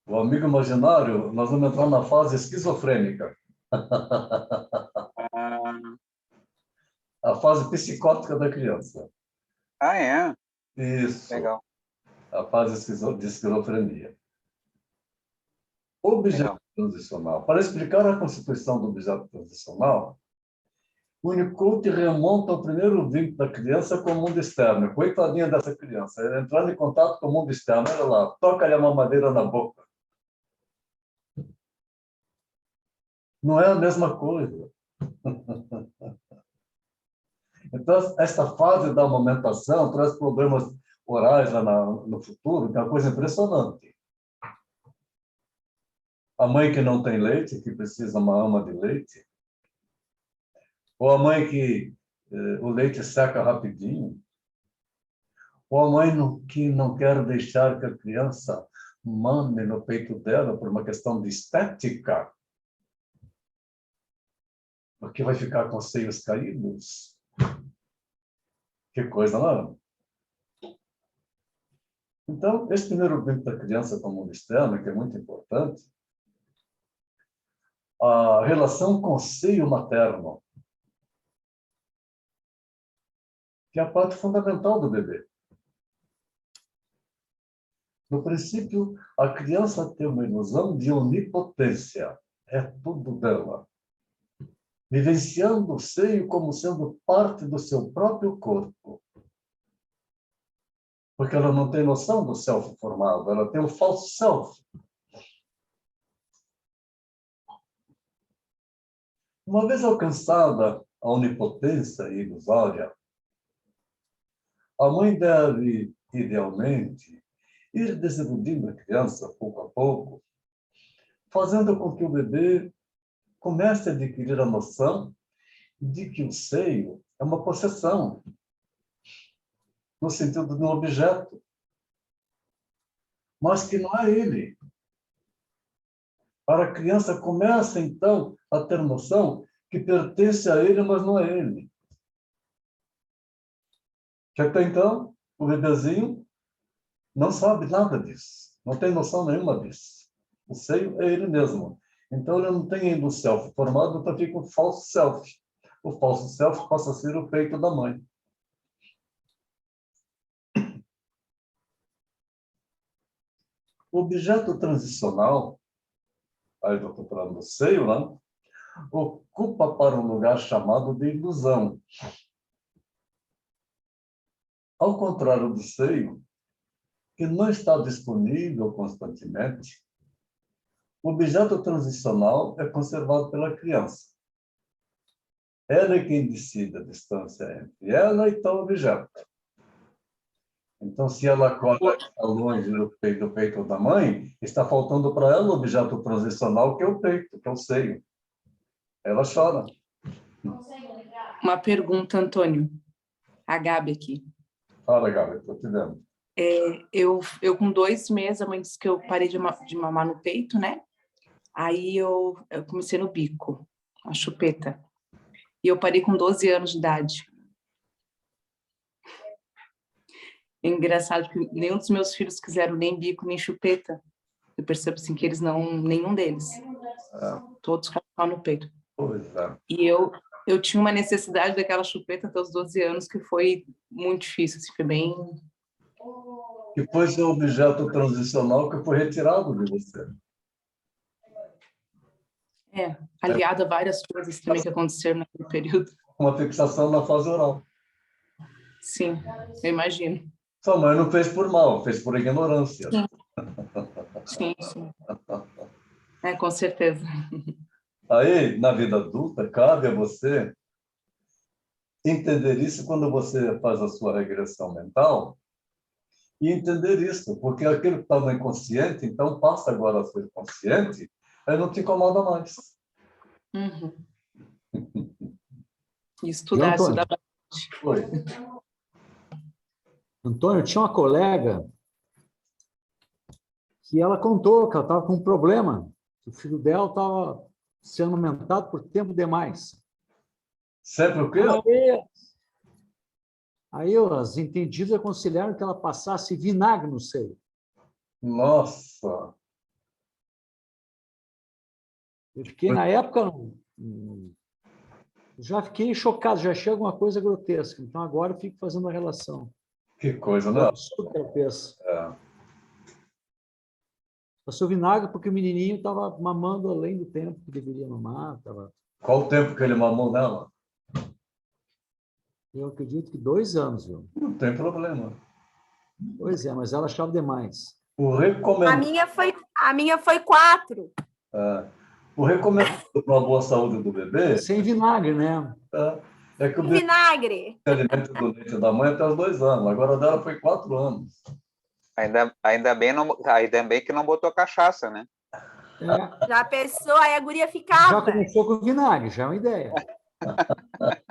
O amigo imaginário, nós vamos entrar na fase esquizofrênica. A fase psicótica da criança. É? Isso. Legal. A fase de esquizofrenia. Objeto transicional. Para explicar a constituição do objeto transicional, o Winnicott remonta ao primeiro vínculo da criança com o mundo externo. Coitadinha dessa criança. Ela entrando em contato com o mundo externo. Olha lá, toca-lhe a mamadeira na boca. Não é a mesma coisa. Então, esta fase da amamentação traz problemas orais lá no futuro, que é uma coisa impressionante. A mãe que não tem leite, que precisa uma ama de leite, ou a mãe que o leite seca rapidinho, ou a mãe que não quer deixar que a criança mame no peito dela por uma questão de estética, porque vai ficar com os seios caídos. Que coisa, não é? Então, esse primeiro vínculo da criança com o mundo externo, que é muito importante, a relação com o seio materno, que é a parte fundamental do bebê. No princípio, a criança tem uma ilusão de onipotência. É tudo dela. Vivenciando o seio como sendo parte do seu próprio corpo. Porque ela não tem noção do self formado, ela tem o falso self. Uma vez alcançada a onipotência ilusória, a mãe deve, idealmente, ir desiludindo a criança pouco a pouco, fazendo com que o bebê comece a adquirir a noção de que o seio é uma possessão, no sentido de um objeto, mas que não é ele. Para a criança começa, então, a ter noção que pertence a ele, mas não é ele. Que até então, o bebezinho não sabe nada disso, não tem noção nenhuma disso. O seio é ele mesmo. Então, ele não tem ainda o self formado, então fica o falso self. O falso self passa a ser o peito da mãe. O objeto transicional, aí eu estou falando do seio, né? Ocupa para um lugar chamado de ilusão. Ao contrário do seio, que não está disponível constantemente, o objeto transicional é conservado pela criança. Ela é quem decide a distância entre ela e tal objeto. Então, se ela acorda longe do peito da mãe, está faltando para ela o objeto transicional, que é o peito, que é o seio. Ela chora. Uma pergunta, Antônio. A Gabi aqui. Fala, Gabi, estou te vendo. Eu com 2 meses, a mãe disse que eu parei de mamar no peito, né? Aí eu comecei no bico, a chupeta. E eu parei com 12 anos de idade. É engraçado que nenhum dos meus filhos quiseram nem bico, nem chupeta. Eu percebo assim que eles não, nenhum deles. Todos ficaram no peito. Pois é. E eu tinha uma necessidade daquela chupeta até os 12 anos, que foi muito difícil, assim, foi bem... Que foi seu objeto transicional que foi retirado de você. Aliado a várias coisas também que aconteceram naquele período. Uma fixação na fase oral. Sim, eu imagino. Sua mãe não fez por mal, fez por ignorância. Sim, sim. Com certeza. Aí, na vida adulta, cabe a você entender isso quando você faz a sua regressão mental e entender isso, porque aquilo que está no inconsciente, então passa agora a ser consciente, aí não te incomoda mais. Uhum. E estudar. Foi. Antônio, tinha uma colega que ela contou que ela estava com um problema, que o filho dela estava sendo amamentado por tempo demais. Sempre o quê? Aí os entendidos aconselharam que ela passasse vinagre no seio. Nossa! Eu fiquei, na época, já fiquei chocado, já achei alguma coisa grotesca. Então, agora eu fico fazendo a relação. Que coisa, É um né? absurdo que ela fez. É. Passou vinagre porque o menininho estava mamando além do tempo que deveria mamar. Qual o tempo que ele mamou nela? Eu acredito que 2 anos, viu? Não tem problema. Pois é, mas ela achava demais. O recomendado A minha foi 4. para a boa saúde do bebê Sem vinagre, né? é que o bebê Vinagre. se alimenta do leite da mãe até os 2 anos. Agora a dela foi 4 anos. Ainda bem que não botou cachaça, né? Já pensou, aí a guria Já ficava. começou com vinagre, já é uma ideia.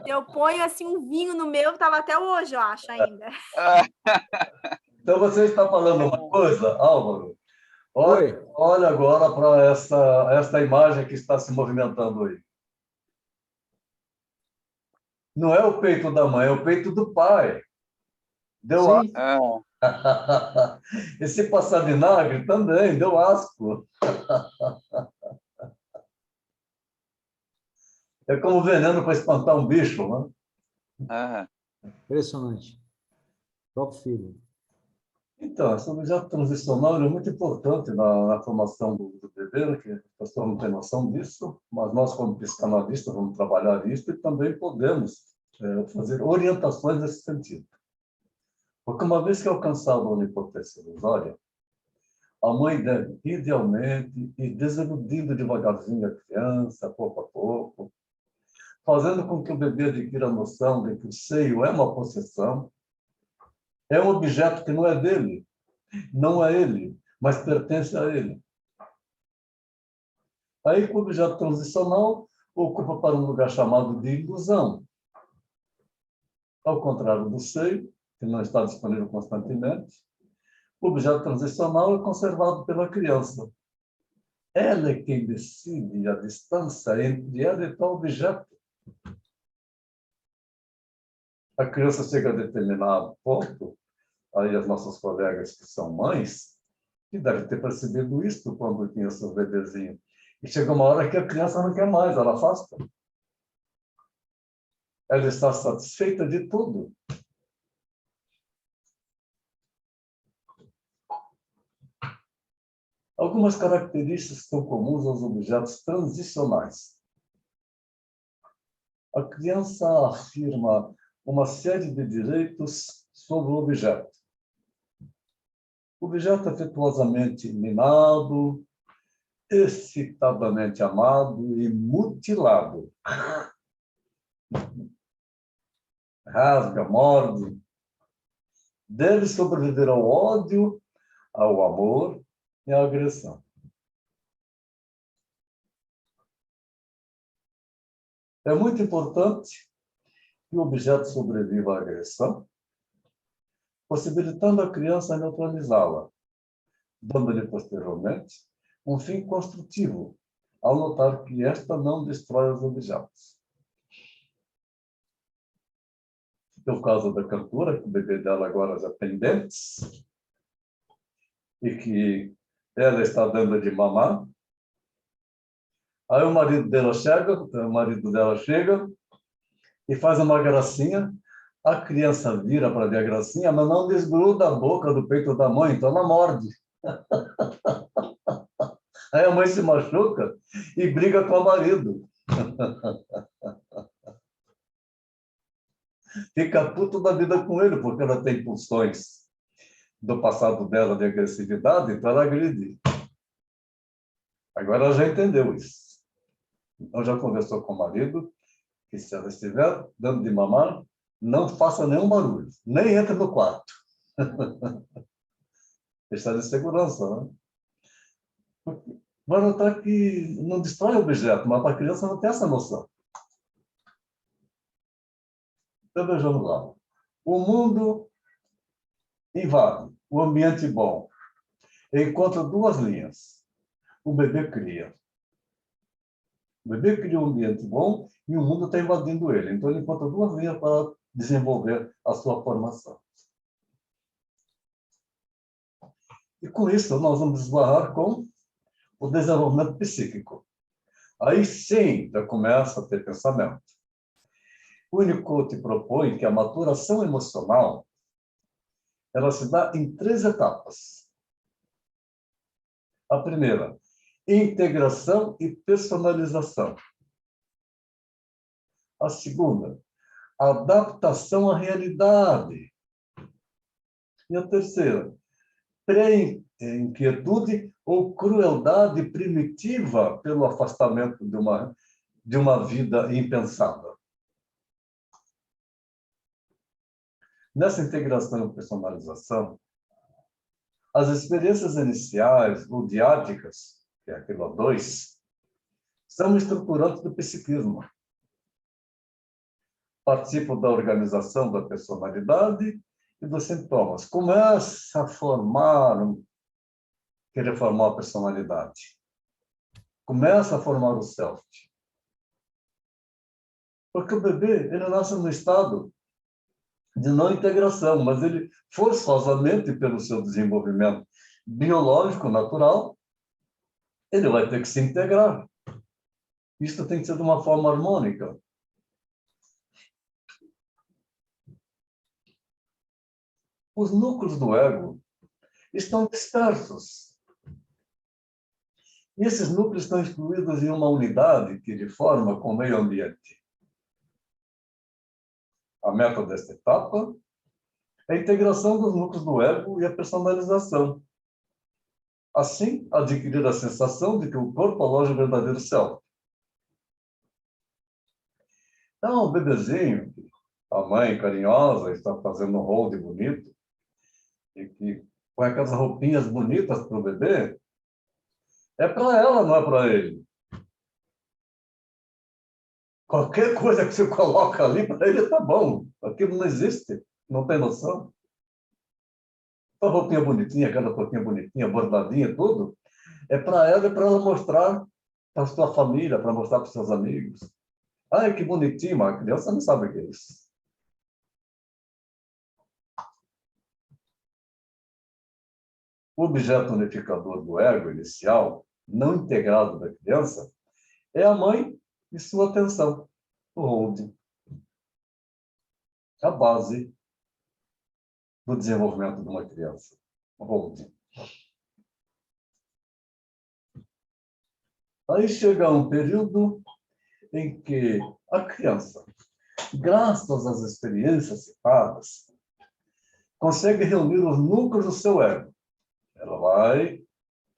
Eu ponho assim um vinho no meu, tava até hoje, eu acho, ainda. Então você está falando uma coisa, Álvaro? Oi. Olha agora para esta imagem que está se movimentando aí. Não é o peito da mãe, é o peito do pai. Deu Sim. asco. E se passar vinagre também, deu asco. É como veneno para espantar um bicho, né? Impressionante. Próprio filho. Então, esse objeto transicional é muito importante na formação do bebê, né, que a pessoa não tem noção disso, mas nós, como psicanalistas, vamos trabalhar isso e também podemos fazer orientações nesse sentido. Porque uma vez que é alcançada a onipotência ilusória, a mãe deve, idealmente, ir desiludindo devagarzinho a criança, pouco a pouco, fazendo com que o bebê adquira a noção de que o seio é uma possessão, é um objeto que não é dele, não é ele, mas pertence a ele. Aí, o objeto transicional ocupa para um lugar chamado de ilusão. Ao contrário do seio, que não está disponível constantemente, o objeto transicional é conservado pela criança. Ela é quem decide a distância entre ela e tal objeto. A criança chega a determinado ponto, aí as nossas colegas que são mães, que devem ter percebido isso quando tinha seus bebezinhos. E chega uma hora que a criança não quer mais, ela afasta. Ela está satisfeita de tudo. Algumas características são comuns aos objetos transicionais. A criança afirma uma série de direitos sobre o objeto. O objeto afetuosamente mimado, excitadamente amado e mutilado. Rasga, morde. Deve sobreviver ao ódio, ao amor e à agressão. É muito importante que o objeto sobreviva à agressão, possibilitando a criança neutralizá-la, dando-lhe posteriormente um fim construtivo, ao notar que esta não destrói os objetos. É o caso da cantora, que o bebê dela agora já tem dentes, e que ela está dando de mamar. Aí o marido dela chega e faz uma gracinha. A criança vira para ver a gracinha, mas não desgruda a boca do peito da mãe, então ela morde. Aí a mãe se machuca e briga com o marido. Fica puto da vida com ele, porque ela tem impulsões do passado dela de agressividade, então ela agride. Agora ela já entendeu isso. Então já conversou com o marido, que se ela estiver dando de mamar, não faça nenhum barulho, nem entre no quarto. Deixar de segurança, né? Vai notar que não destrói o objeto, mas para a criança não tem essa noção. Então vejamos lá. O mundo invade o ambiente bom. Encontra duas linhas. O bebê cria. O bebê cria um ambiente bom e o mundo está invadindo ele. Então ele encontra duas linhas para desenvolver a sua formação. E com isso nós vamos esbarrar com o desenvolvimento psíquico. Aí sim já começa a ter pensamento. O Winnicott propõe que a maturação emocional ela se dá em 3 etapas. A primeira, integração e personalização. A segunda, adaptação à realidade. E a terceira, pré-inquietude ou crueldade primitiva pelo afastamento de uma vida impensada. Nessa integração e personalização, as experiências iniciais ou diáticas, que é aquilo a 2, são estruturantes do psiquismo. Participam da organização da personalidade e dos sintomas. Começa a querer formar a personalidade. Começa a formar o self. Porque o bebê, ele nasce num estado de não integração, mas ele, forçosamente, pelo seu desenvolvimento biológico, natural, ele vai ter que se integrar. Isso tem que ser de uma forma harmônica. Os núcleos do ego estão dispersos. E esses núcleos estão incluídos em uma unidade que lhe forma com o meio ambiente. A meta desta etapa é a integração dos núcleos do ego e a personalização. Assim, adquirir a sensação de que o corpo aloja o verdadeiro self. Então, o bebezinho, a mãe carinhosa está fazendo um hold bonito, e que põe aquelas roupinhas bonitas para o bebê, é para ela, não é para ele. Qualquer coisa que você coloca ali, para ele está bom. Aquilo não existe, não tem noção. A roupinha bonitinha, aquela roupinha bonitinha, bordadinha, tudo, é para ela mostrar para a sua família, para mostrar para os seus amigos. Ai, que bonitinho, mas a criança não sabe o que é isso. O objeto unificador do ego inicial, não integrado da criança, é a mãe e sua atenção, o holding. A base do desenvolvimento de uma criança, o holding. Aí chega um período em que a criança, graças às experiências citadas, consegue reunir os núcleos do seu ego. Ela vai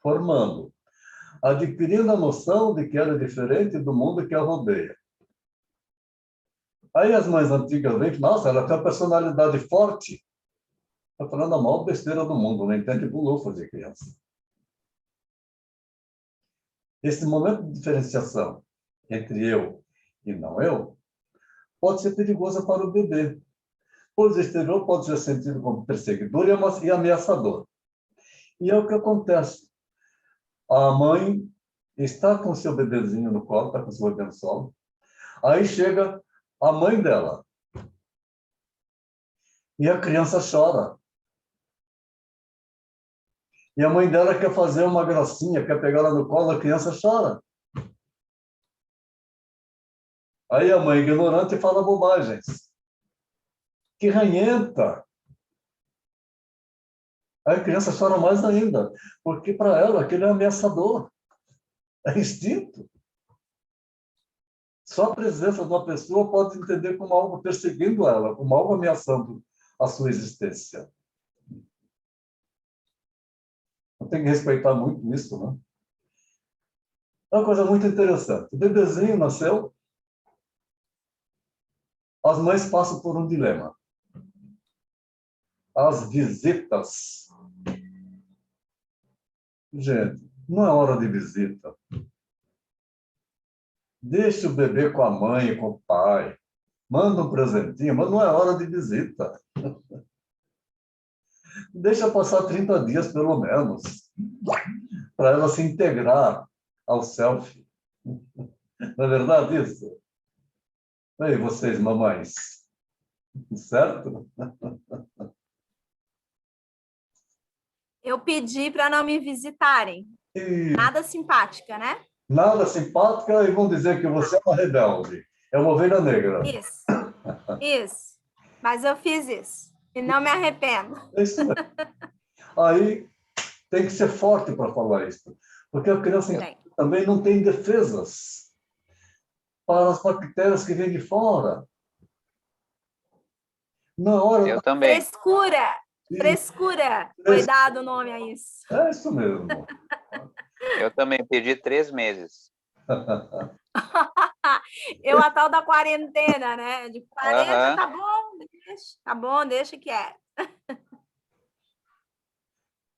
formando, adquirindo a noção de que ela é diferente do mundo que a rodeia. Aí as mães antigas veem, nossa, ela tem uma personalidade forte. Está falando a maior besteira do mundo, não entende bulufas de criança. Esse momento de diferenciação entre eu e não eu pode ser perigoso para o bebê. Pois o exterior pode ser sentido como perseguidor e ameaçador. E é o que acontece. A mãe está com seu bebezinho no colo, está com seu bebê no solo. Aí chega a mãe dela. E a criança chora. E a mãe dela quer fazer uma gracinha, quer pegar ela no colo, a criança chora. Aí a mãe ignorante fala bobagens. Que ranhenta. Aí a criança chora mais ainda, porque para ela aquele é ameaçador. É instinto. Só a presença de uma pessoa pode entender como algo perseguindo ela, como algo ameaçando a sua existência. Tem que respeitar muito isso, né? É uma coisa muito interessante. O bebezinho nasceu, as mães passam por um dilema. As visitas. Gente, não é hora de visita. Deixe o bebê com a mãe e com o pai. Manda um presentinho, mas não é hora de visita. Deixa passar 30 dias, pelo menos, para ela se integrar ao self. Não é verdade isso? E vocês, mamães? Certo? Eu pedi para não me visitarem. E Nada simpática, né? nada simpática e vão dizer que você é uma rebelde. É uma ovelha negra. Isso, isso. Mas eu fiz isso. E não me arrependo. É isso mesmo. Aí tem que ser forte para falar isso. Porque a criança Tem. também não tem defesas para as bactérias que vêm de fora. Na hora Eu também. Frescura! Frescura! Foi dado o nome a isso. É isso mesmo. Eu também pedi 3 meses. Eu, a tal da quarentena, né? De 40, Aham. tá bom, deixa que é.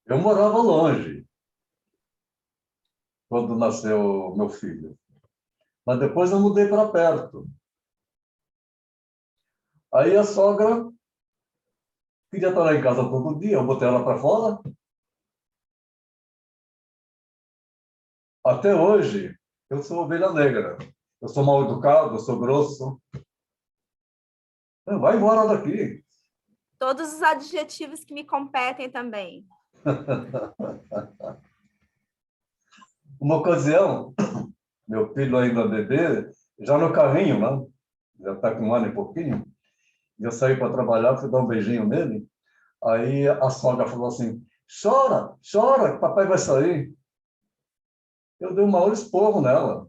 Eu morava longe quando nasceu meu filho. Mas depois eu mudei para perto. Aí a sogra queria estar lá em casa todo dia, eu botei ela para fora. Até hoje, eu sou ovelha negra. Eu sou mal educado, eu sou grosso. Vai embora daqui. Todos os adjetivos que me competem também. Uma ocasião, meu filho ainda bebê, já no carrinho, né? Já está com 1 ano e pouquinho. E eu saí para trabalhar, fui dar um beijinho nele. Aí a sogra falou assim, chora, chora, que papai vai sair. Eu dei um maior esporro nela.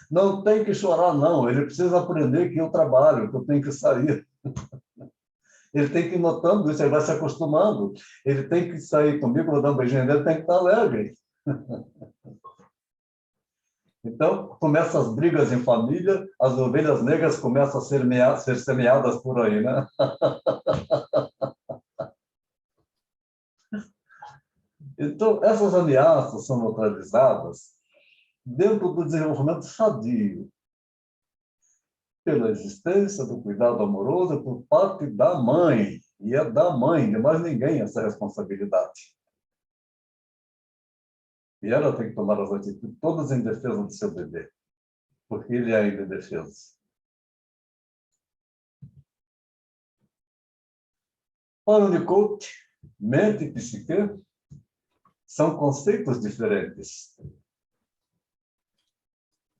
Não tem que chorar, não. Ele precisa aprender que eu trabalho, que eu tenho que sair. Ele tem que ir notando isso, ele vai se acostumando. Ele tem que sair comigo, vou dar um beijinho nele, tem que estar alegre. Então, começam as brigas em família, as ovelhas negras começam a ser semeadas por aí, né? Então, essas ameaças são neutralizadas dentro do desenvolvimento sadio, pela existência do cuidado amoroso por parte da mãe. E é da mãe, de mais ninguém, essa responsabilidade. E ela tem que tomar as atitudes todas em defesa do seu bebê, porque ele é ainda indefeso. Para o Winnicott, mente e psique são conceitos diferentes.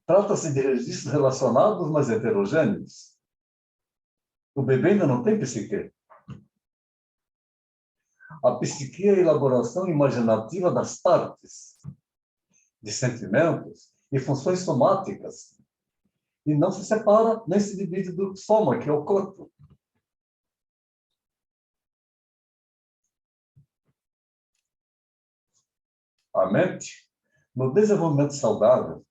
Trata-se de registros relacionados, mas heterogêneos. O bebê ainda não tem psique. A psique é a elaboração imaginativa das partes, de sentimentos e funções somáticas, e não se separa nem se divide do soma, que é o corpo. A mente, no desenvolvimento saudável,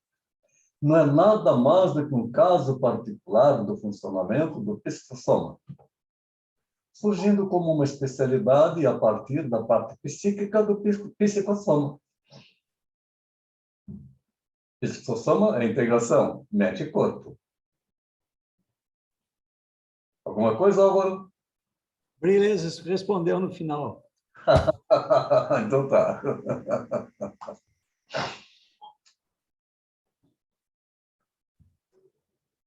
não é nada mais do que um caso particular do funcionamento do psicossoma, surgindo como uma especialidade a partir da parte psíquica do psicossoma. Psicossoma é a integração mente e corpo. Alguma coisa, Álvaro? Beleza, respondeu no final. Então tá.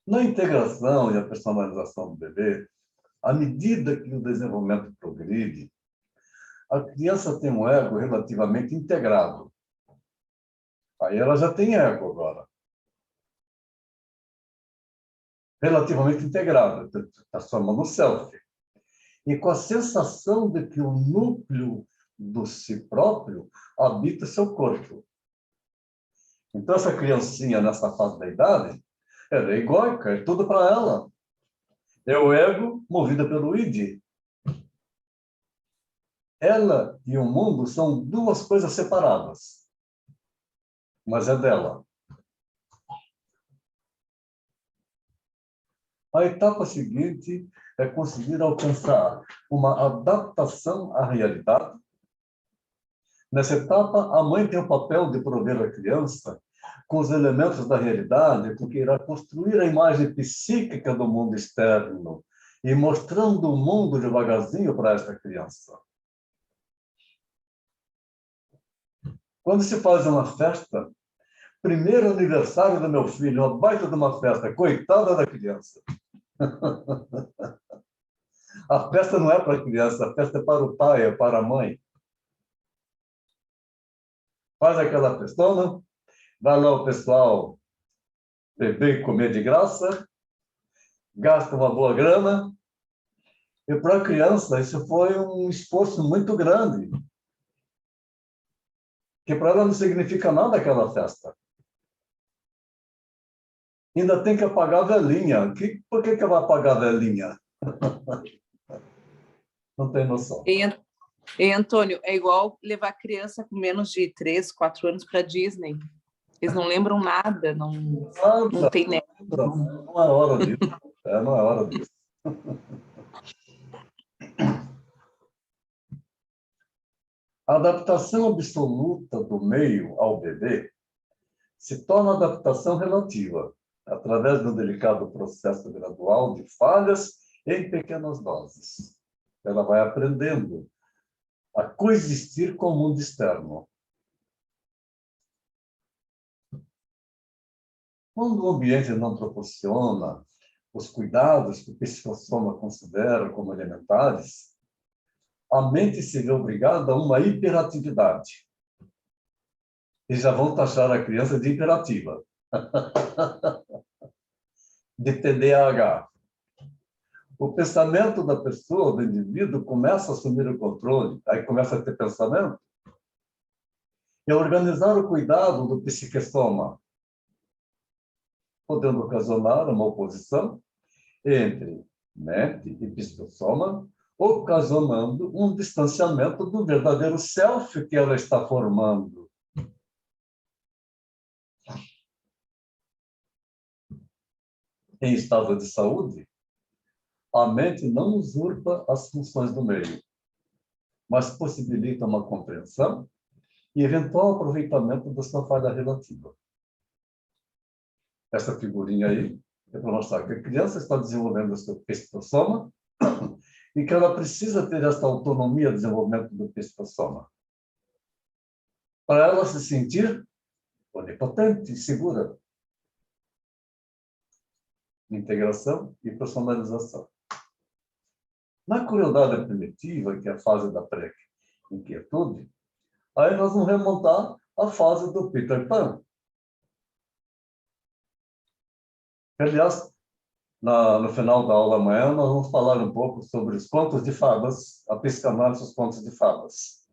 Na integração e a personalização do bebê, à medida que o desenvolvimento progride, a criança tem um ego relativamente integrado. Aí ela já tem ego agora. Relativamente integrado, transformando no self. E com a sensação de que o núcleo do si próprio habita seu corpo. Então, essa criancinha, nessa fase da idade, ela é egóica, é tudo para ela. É o ego movido pelo id. Ela e o mundo são duas coisas separadas, mas é dela. A etapa seguinte é conseguir alcançar uma adaptação à realidade. Nessa etapa, a mãe tem o papel de prover a criança com os elementos da realidade, porque irá construir a imagem psíquica do mundo externo e mostrando o mundo devagarzinho para esta criança. Quando se faz uma festa, primeiro aniversário do meu filho, uma baita de uma festa, coitada da criança. A festa não é para a criança, a festa é para o pai, é para a mãe. Faz aquela festona, vai lá o pessoal beber e comer de graça, gasta uma boa grana, e para a criança isso foi um esforço muito grande, que para ela não significa nada aquela festa. Ainda tem que apagar a velhinha. Por que ela vai apagar a velhinha? Não tem noção. E, Antônio, é igual levar criança com menos de 3, 4 anos para Disney. Eles não lembram nada, não tem nada. Não é hora disso. Não é hora disso. A adaptação absoluta do meio ao bebê se torna adaptação relativa, através de um delicado processo gradual de falhas em pequenas doses. Ela vai aprendendo a coexistir com o mundo externo. Quando o ambiente não proporciona os cuidados que o psicossoma considera como elementares, a mente se vê obrigada a uma hiperatividade. E já vão taxar a criança de hiperativa. De TDAH. O pensamento da pessoa, do indivíduo, começa a assumir o controle, aí começa a ter pensamento, e a organizar o cuidado do psiquessoma, podendo ocasionar uma oposição entre mente e psicossoma, ocasionando um distanciamento do verdadeiro self que ela está formando. Em estado de saúde, a mente não usurpa as funções do meio, mas possibilita uma compreensão e eventual aproveitamento da sua falha relativa. Essa figurinha aí é para mostrar que a criança está desenvolvendo o seu psicossoma e que ela precisa ter essa autonomia de desenvolvimento do psicossoma para ela se sentir onipotente e segura. Integração e personalização. Na crueldade primitiva, que é a fase da pré-inquietude, aí nós vamos remontar à fase do Peter Pan. Aliás, no final da aula amanhã, nós vamos falar um pouco sobre os contos de fadas, a psicanálise dos contos de fadas,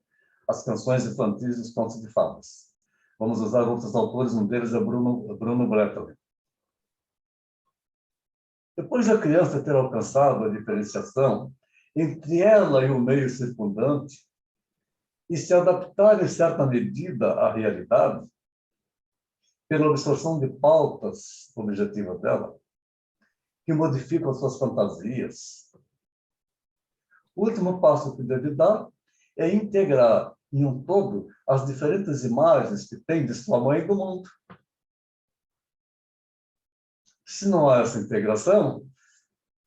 as canções infantis e os contos de fadas. Vamos usar outros autores, um deles é Bruno Brettler. Depois da criança ter alcançado a diferenciação entre ela e o meio circundante e se adaptar em certa medida à realidade, pela absorção de pautas objetivas dela, que modificam suas fantasias. O último passo que deve dar é integrar em um todo as diferentes imagens que tem de sua mãe e do mundo. Se não há essa integração,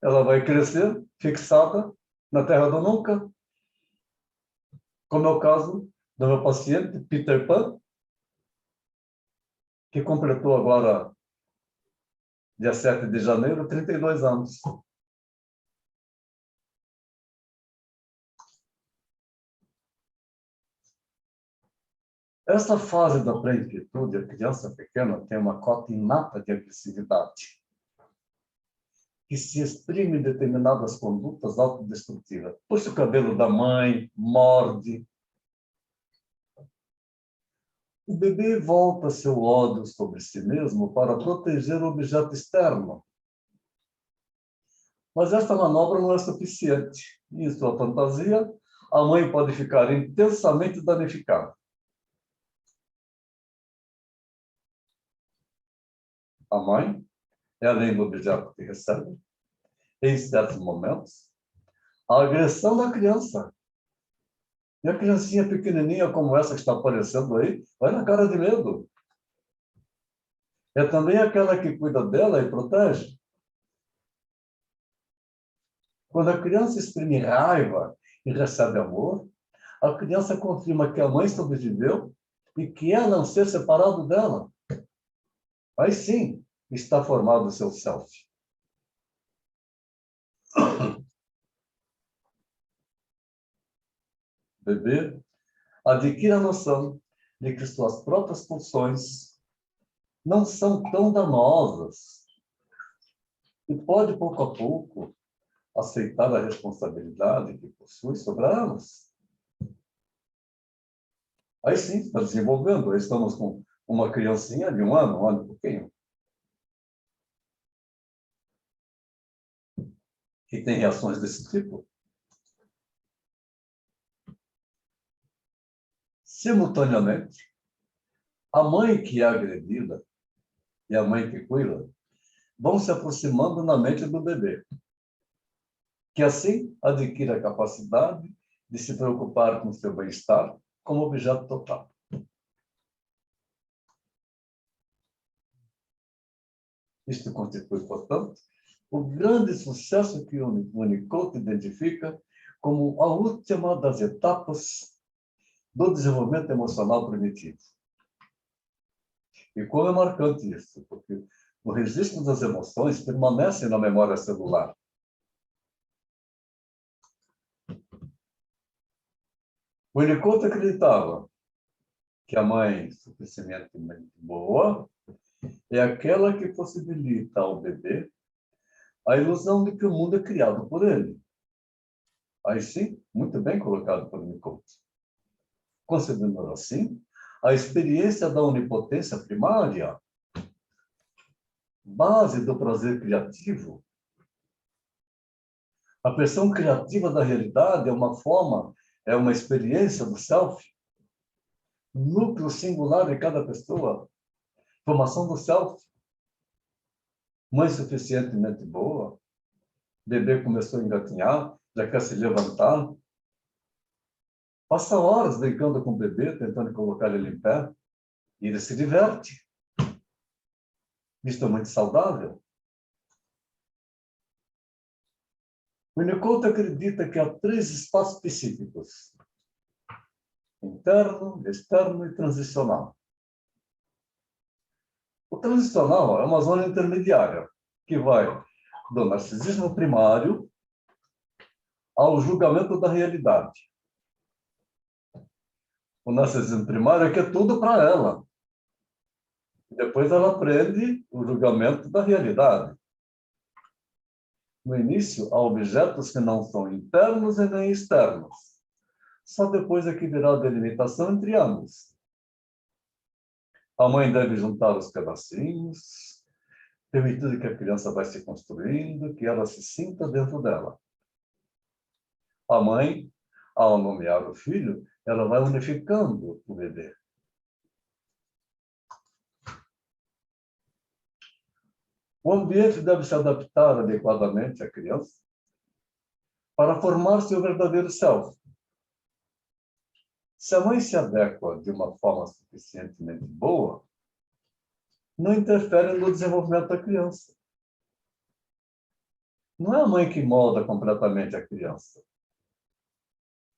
ela vai crescer fixada na terra do nunca, como é o caso do meu paciente, Peter Pan, que completou agora, dia 7 de janeiro, 32 anos. Essa fase da pré-inquietude, a criança pequena tem uma cota inata de agressividade, que se exprime em determinadas condutas autodestrutivas. Puxa o cabelo da mãe, morde, O bebê volta seu ódio sobre si mesmo para proteger o objeto externo. Mas esta manobra não é suficiente. Em sua fantasia, a mãe pode ficar intensamente danificada. A mãe é além do objeto que recebe, em certos momentos, a agressão da criança. E a criancinha pequenininha como essa que está aparecendo aí, vai na cara de medo. É também aquela que cuida dela e protege. Quando a criança exprime raiva e recebe amor, a criança confirma que a mãe sobreviveu e que é não ser separado dela. Aí sim está formado o seu self. O bebê adquire a noção de que suas próprias pulsões não são tão danosas e pode, pouco a pouco, aceitar a responsabilidade que possui sobre elas. Aí sim, está desenvolvendo. Aí estamos com uma criancinha de um ano e pouquinho, que tem reações desse tipo. Simultaneamente, a mãe que é agredida e a mãe que cuida vão se aproximando na mente do bebê, que assim adquire a capacidade de se preocupar com seu bem-estar como objeto total. Isto constitui, portanto, o grande sucesso que o Winnicott identifica como a última das etapas do desenvolvimento emocional primitivo. E como é marcante isso, porque o registro das emoções permanece na memória celular. O Winnicott acreditava que a mãe suficientemente boa é aquela que possibilita ao bebê a ilusão de que o mundo é criado por ele. Aí sim, muito bem colocado por Winnicott. Concebendo assim, a experiência da onipotência primária, base do prazer criativo. A pressão criativa da realidade é uma forma, é uma experiência do self, núcleo singular de cada pessoa, formação do self. Mãe suficientemente boa, bebê começou a engatinhar, já quer se levantar. Passa horas brincando com o bebê, tentando colocar ele em pé, e ele se diverte. Isto é muito saudável. O Winnicott acredita que há 3 espaços psíquicos: interno, externo e transicional. O transicional é uma zona intermediária, que vai do narcisismo primário ao julgamento da realidade. O narcisismo primário é que é tudo para ela. Depois ela aprende o julgamento da realidade. No início, há objetos que não são internos e nem externos. Só depois é que virá a delimitação entre ambos. A mãe deve juntar os pedacinhos, permitindo que a criança vai se construindo, que ela se sinta dentro dela. A mãe, ao nomear o filho, ela vai unificando o bebê. O ambiente deve se adaptar adequadamente à criança para formar seu verdadeiro self. Se a mãe se adequa de uma forma suficientemente boa, não interfere no desenvolvimento da criança. Não é a mãe que molda completamente a criança.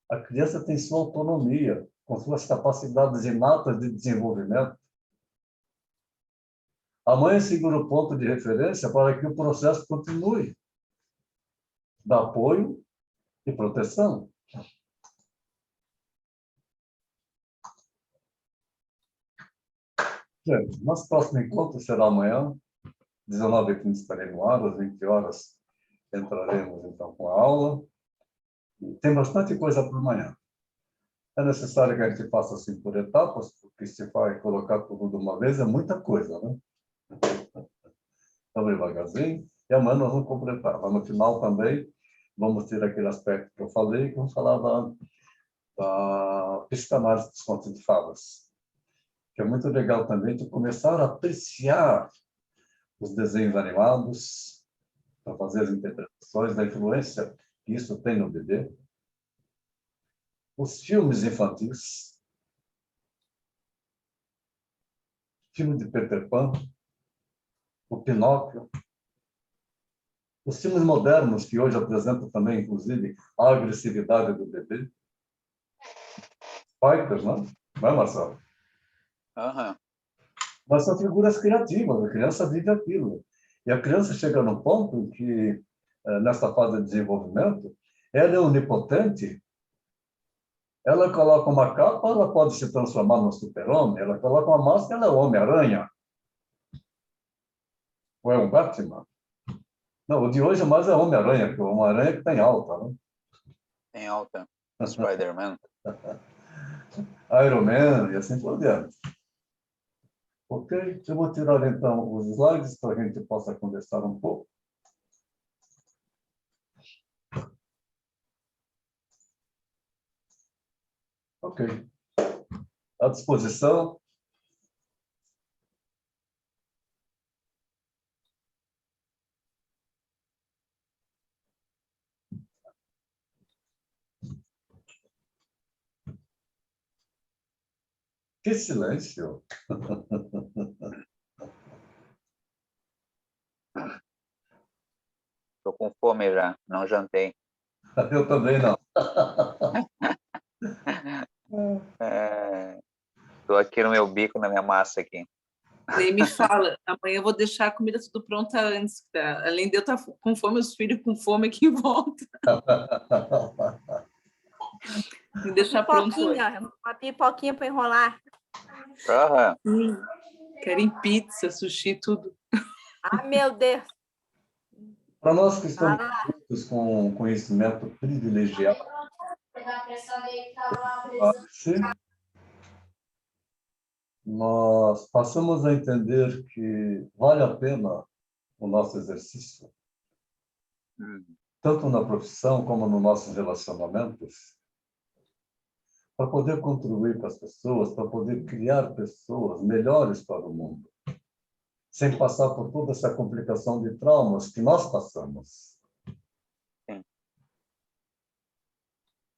A criança tem sua autonomia, com suas capacidades inatas de desenvolvimento. A mãe segura o ponto de referência para que o processo continue. Dá apoio e proteção. Gente, nosso próximo encontro será amanhã, 19h15 estarei no ar, às 20 horas entraremos então com a aula. E tem bastante coisa para amanhã. É necessário que a gente faça assim por etapas, porque se vai colocar tudo de uma vez é muita coisa, né? Então, devagarzinho, e amanhã nós vamos completar. Lá no final também, vamos ter aquele aspecto que eu falei, que vamos falar da psicanálise dos contos de fadas, que é muito legal também de começar a apreciar os desenhos animados, para fazer as interpretações da influência que isso tem no bebê, os filmes infantis, filme de Peter Pan, o Pinóquio, os filmes modernos, que hoje apresentam também, inclusive, a agressividade do bebê. Fighters, não? Não é, Marcelo? Aham. Mas são figuras criativas, a criança vive aquilo. E a criança chega num ponto em que, nessa fase de desenvolvimento, ela é onipotente, ela coloca uma capa, ela pode se transformar num super-homem, ela coloca uma máscara, ela é o Homem-Aranha. Ou é um Batman. Não, o de hoje mais é Homem-Aranha, porque o Homem-Aranha que tem alta, né? Tem alta. Spider-Man. Iron Man e assim por diante. Ok? Eu vou tirar então os slides para a gente possa conversar um pouco. Ok. À disposição. Que silêncio. Estou com fome já, não jantei. Eu também não. Estou aqui no meu bico, na minha massa aqui. Nem me fala, amanhã eu vou deixar a comida tudo pronta antes. Tá? Além de eu estar com fome, os filhos com fome aqui em volta. Me deixar pronto hoje. Uma pipoquinha para enrolar. Aham. Querem pizza, sushi, tudo. Ah, meu Deus. Para nós que estamos com conhecimento privilegiado, nós passamos a entender que vale a pena o nosso exercício, tanto na profissão como nos nossos relacionamentos, para poder contribuir para as pessoas, para poder criar pessoas melhores para o mundo, sem passar por toda essa complicação de traumas que nós passamos. Sim.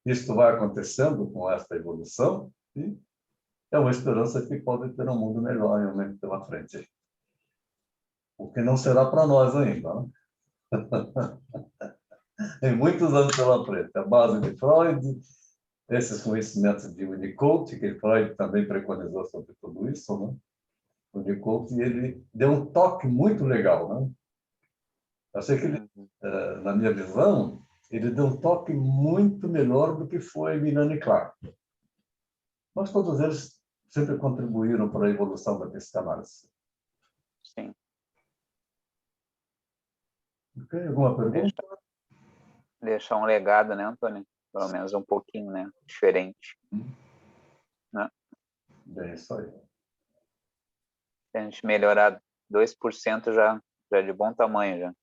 Isto vai acontecendo com esta evolução e é uma esperança que pode ter um mundo melhor realmente pela frente. O que não será para nós ainda, né? Tem muitos anos pela frente. A base de Freud, esses conhecimentos de Winnicott, que Freud também preconizou sobre tudo isso, né? O Winnicott, ele deu um toque muito legal, né? Achei que ele, na minha visão, ele deu um toque muito melhor do que foi Milane Clark. Mas todos eles sempre contribuíram para a evolução da psicanálise. Sim. Ok? Alguma pergunta? Deixar um legado, né, Antônio? Pelo menos um pouquinho, né? Diferente. Né? É isso aí. Se a gente melhorar 2% já é de bom tamanho já.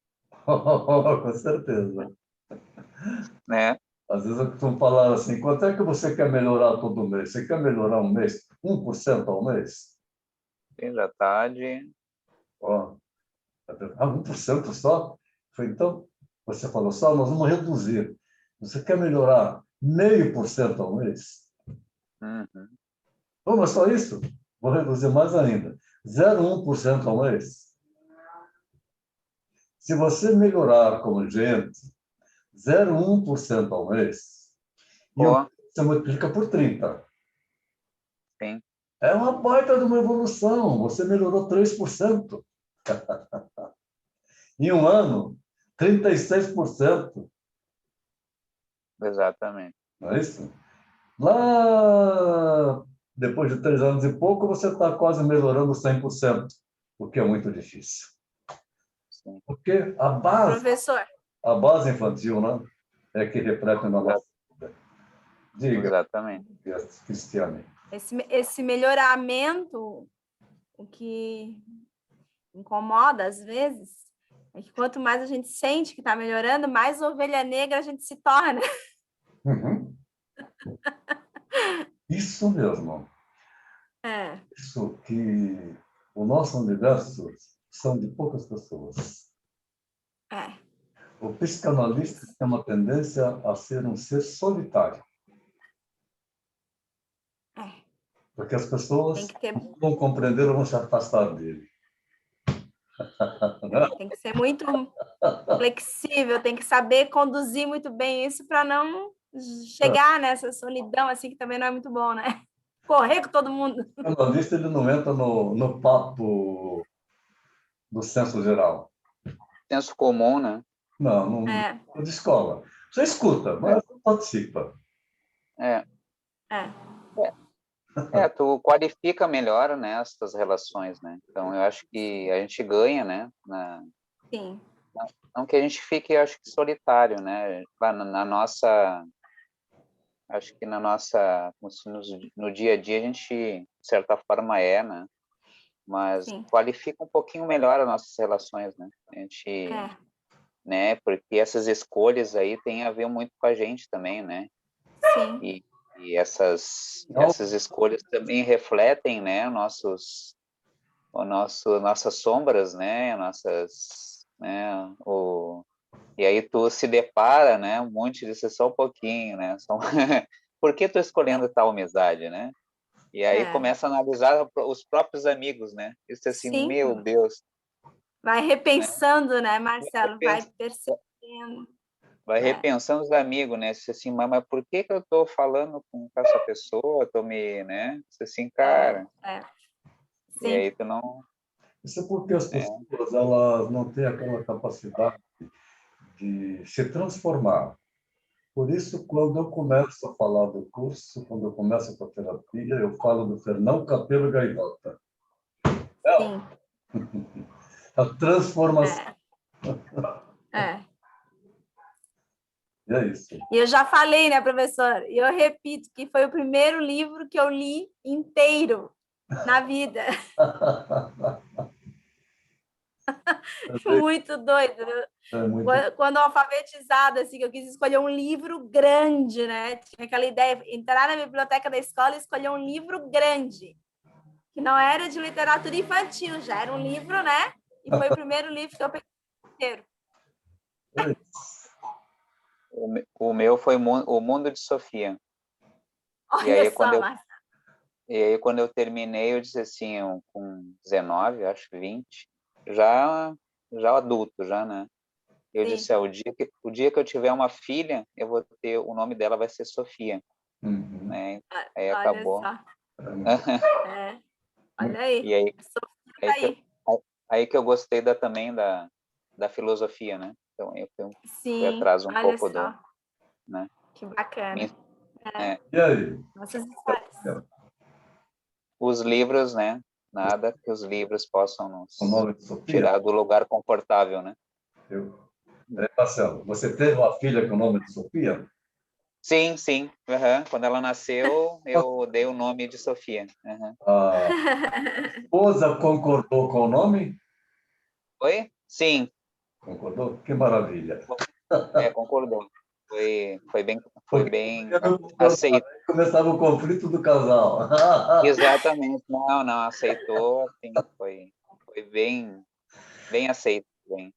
Com certeza. Né? Às vezes eu costumo falar assim, quanto é que você quer melhorar todo mês? Você quer melhorar um mês? 1% ao mês? Sim, já está de... Ó, 1% só? Foi, então, você falou só, nós vamos reduzir. Você quer melhorar 0,5% ao mês? Uhum. Oh, mas só isso? Vou reduzir mais ainda. 0,1% ao mês. Se você melhorar como gente 0,1% ao mês, e você multiplica por 30. Sim. É uma baita de uma evolução. Você melhorou 3%. Em um ano, 36%. Exatamente. Não é isso? Lá, depois de 3 anos e pouco, você está quase melhorando 100%, o que é muito difícil. Sim. Porque Professor. a base infantil, né, é que reflete na nossa vida. Diga, Exatamente. Cristiane. Esse melhoramento, o que incomoda às vezes, é que quanto mais a gente sente que está melhorando, mais ovelha negra a gente se torna. Uhum. Isso mesmo. É, Isso que o nosso universo são de poucas pessoas. é, O psicanalista tem uma tendência a ser um ser solitário, é. porque as Tem pessoas que ter, não vão compreender ou vão se afastar dele. Né? tem que ser muito flexível, tem que saber conduzir muito bem isso para não chegar nessa solidão assim que também não é muito bom, né? Correr com todo mundo. O psicanalista ele não entra no papo do senso geral. Senso comum, né? Não É, é de escola. Você escuta, mas não participa. É. é, Tu qualifica melhor, né, essas relações, né? Então, eu acho que a gente ganha, né? sim, Não que a gente fique, acho que, solitário, né? Lá na nossa... Acho que na nossa... No dia a dia, a gente, de certa forma, né? Mas sim, qualifica um pouquinho melhor as nossas relações, né? A gente... é, Né? Porque essas escolhas aí têm a ver muito com a gente também, né? sim, E essas escolhas também refletem, né, nossas sombras, né, e aí tu se depara, né, um monte disso é só um pouquinho, né, por que tu escolhendo tal amizade, né? E aí é. começa a analisar os próprios amigos, né? Isso assim, Sim, meu Deus, vai né? repensando, né, Marcelo? Vai Repensa- percebendo. Vai É, repensando os amigos, né? Isso assim, mas por que eu tô falando com essa pessoa? Tô né? Isso assim, cara. é, E sim, aí tu não, Isso é porque as né? pessoas elas não têm aquela capacidade de se transformar. Por isso, quando eu começo a falar do curso, quando eu começo com a terapia, eu falo do Fernão Capelo Gaivota. sim, A transformação. é. E é isso. E eu já falei, né, professor? E eu repito que foi o primeiro livro que eu li inteiro na vida. Muito doido. É muito. Quando alfabetizada, assim, eu quis escolher um livro grande, né? Tinha aquela ideia, entrar na biblioteca da escola e escolher um livro grande, que não era de literatura infantil, já era um livro, né? E foi o primeiro livro que eu peguei inteiro. É isso. O meu foi O Mundo de Sofia. E Olha aí só, Márcia. quando eu terminei, eu disse assim, com 19, acho que 20, já adulto, já, né? Eu Sim, disse, o dia que eu tiver uma filha, eu vou ter, o nome dela vai ser Sofia, Uhum. né? Aí olha acabou. só. É muito. É, olha aí. E aí, Sofia tá aí que eu, aí. aí que eu gostei também da filosofia, né? Então eu fui Sim, atrás um olha pouco só. né? Que bacana. É, E aí? Nossas histórias. os livros, né? Nada que os livros possam O nos nome de Sofia? tirar do lugar confortável, né? Eu. Marcelo, você teve uma filha com o nome de Sofia? Sim, sim. Uhum. Quando ela nasceu, eu dei o nome de Sofia. Uhum. A esposa concordou com o nome? Oi? Sim, Concordou? Que maravilha. concordou. Foi Porque bem não concordava, aceito. aí começava o conflito do casal. Exatamente. Não, aceitou, assim, foi bem aceito. Bem.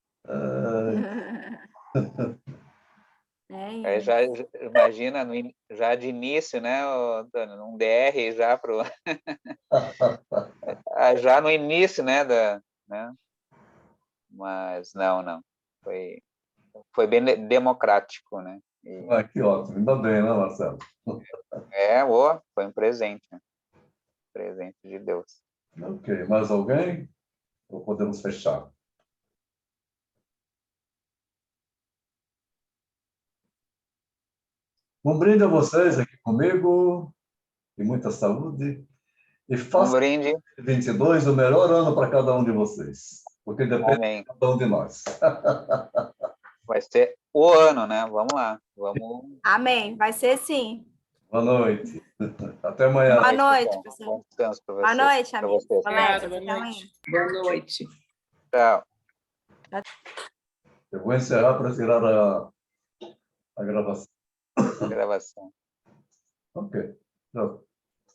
É Já isso. imagina já de início, né, Antônio, um DR já já no início, né, né? Mas não, foi bem democrático, né? Ah, que ótimo, ainda bem, né, Marcelo? Foi um presente, né? Presente de Deus. Ok, mais alguém? Ou podemos fechar? Um brinde a vocês aqui comigo, e muita saúde. E Um faça brinde, 22 o melhor ano para cada um de vocês, porque depende amém. de cada um de nós. Vai ser o ano, né? Vamos lá, vamos. Amém. Vai ser sim. Boa noite. Até amanhã. Boa noite, Então, professor. bom descanso para Boa vocês. noite, Pra amigos, vocês. colegas. Obrigada, boa Até amanhã. noite. Boa noite. Tchau. Eu vou encerrar para tirar a gravação. Gravação. Ok. Tchau.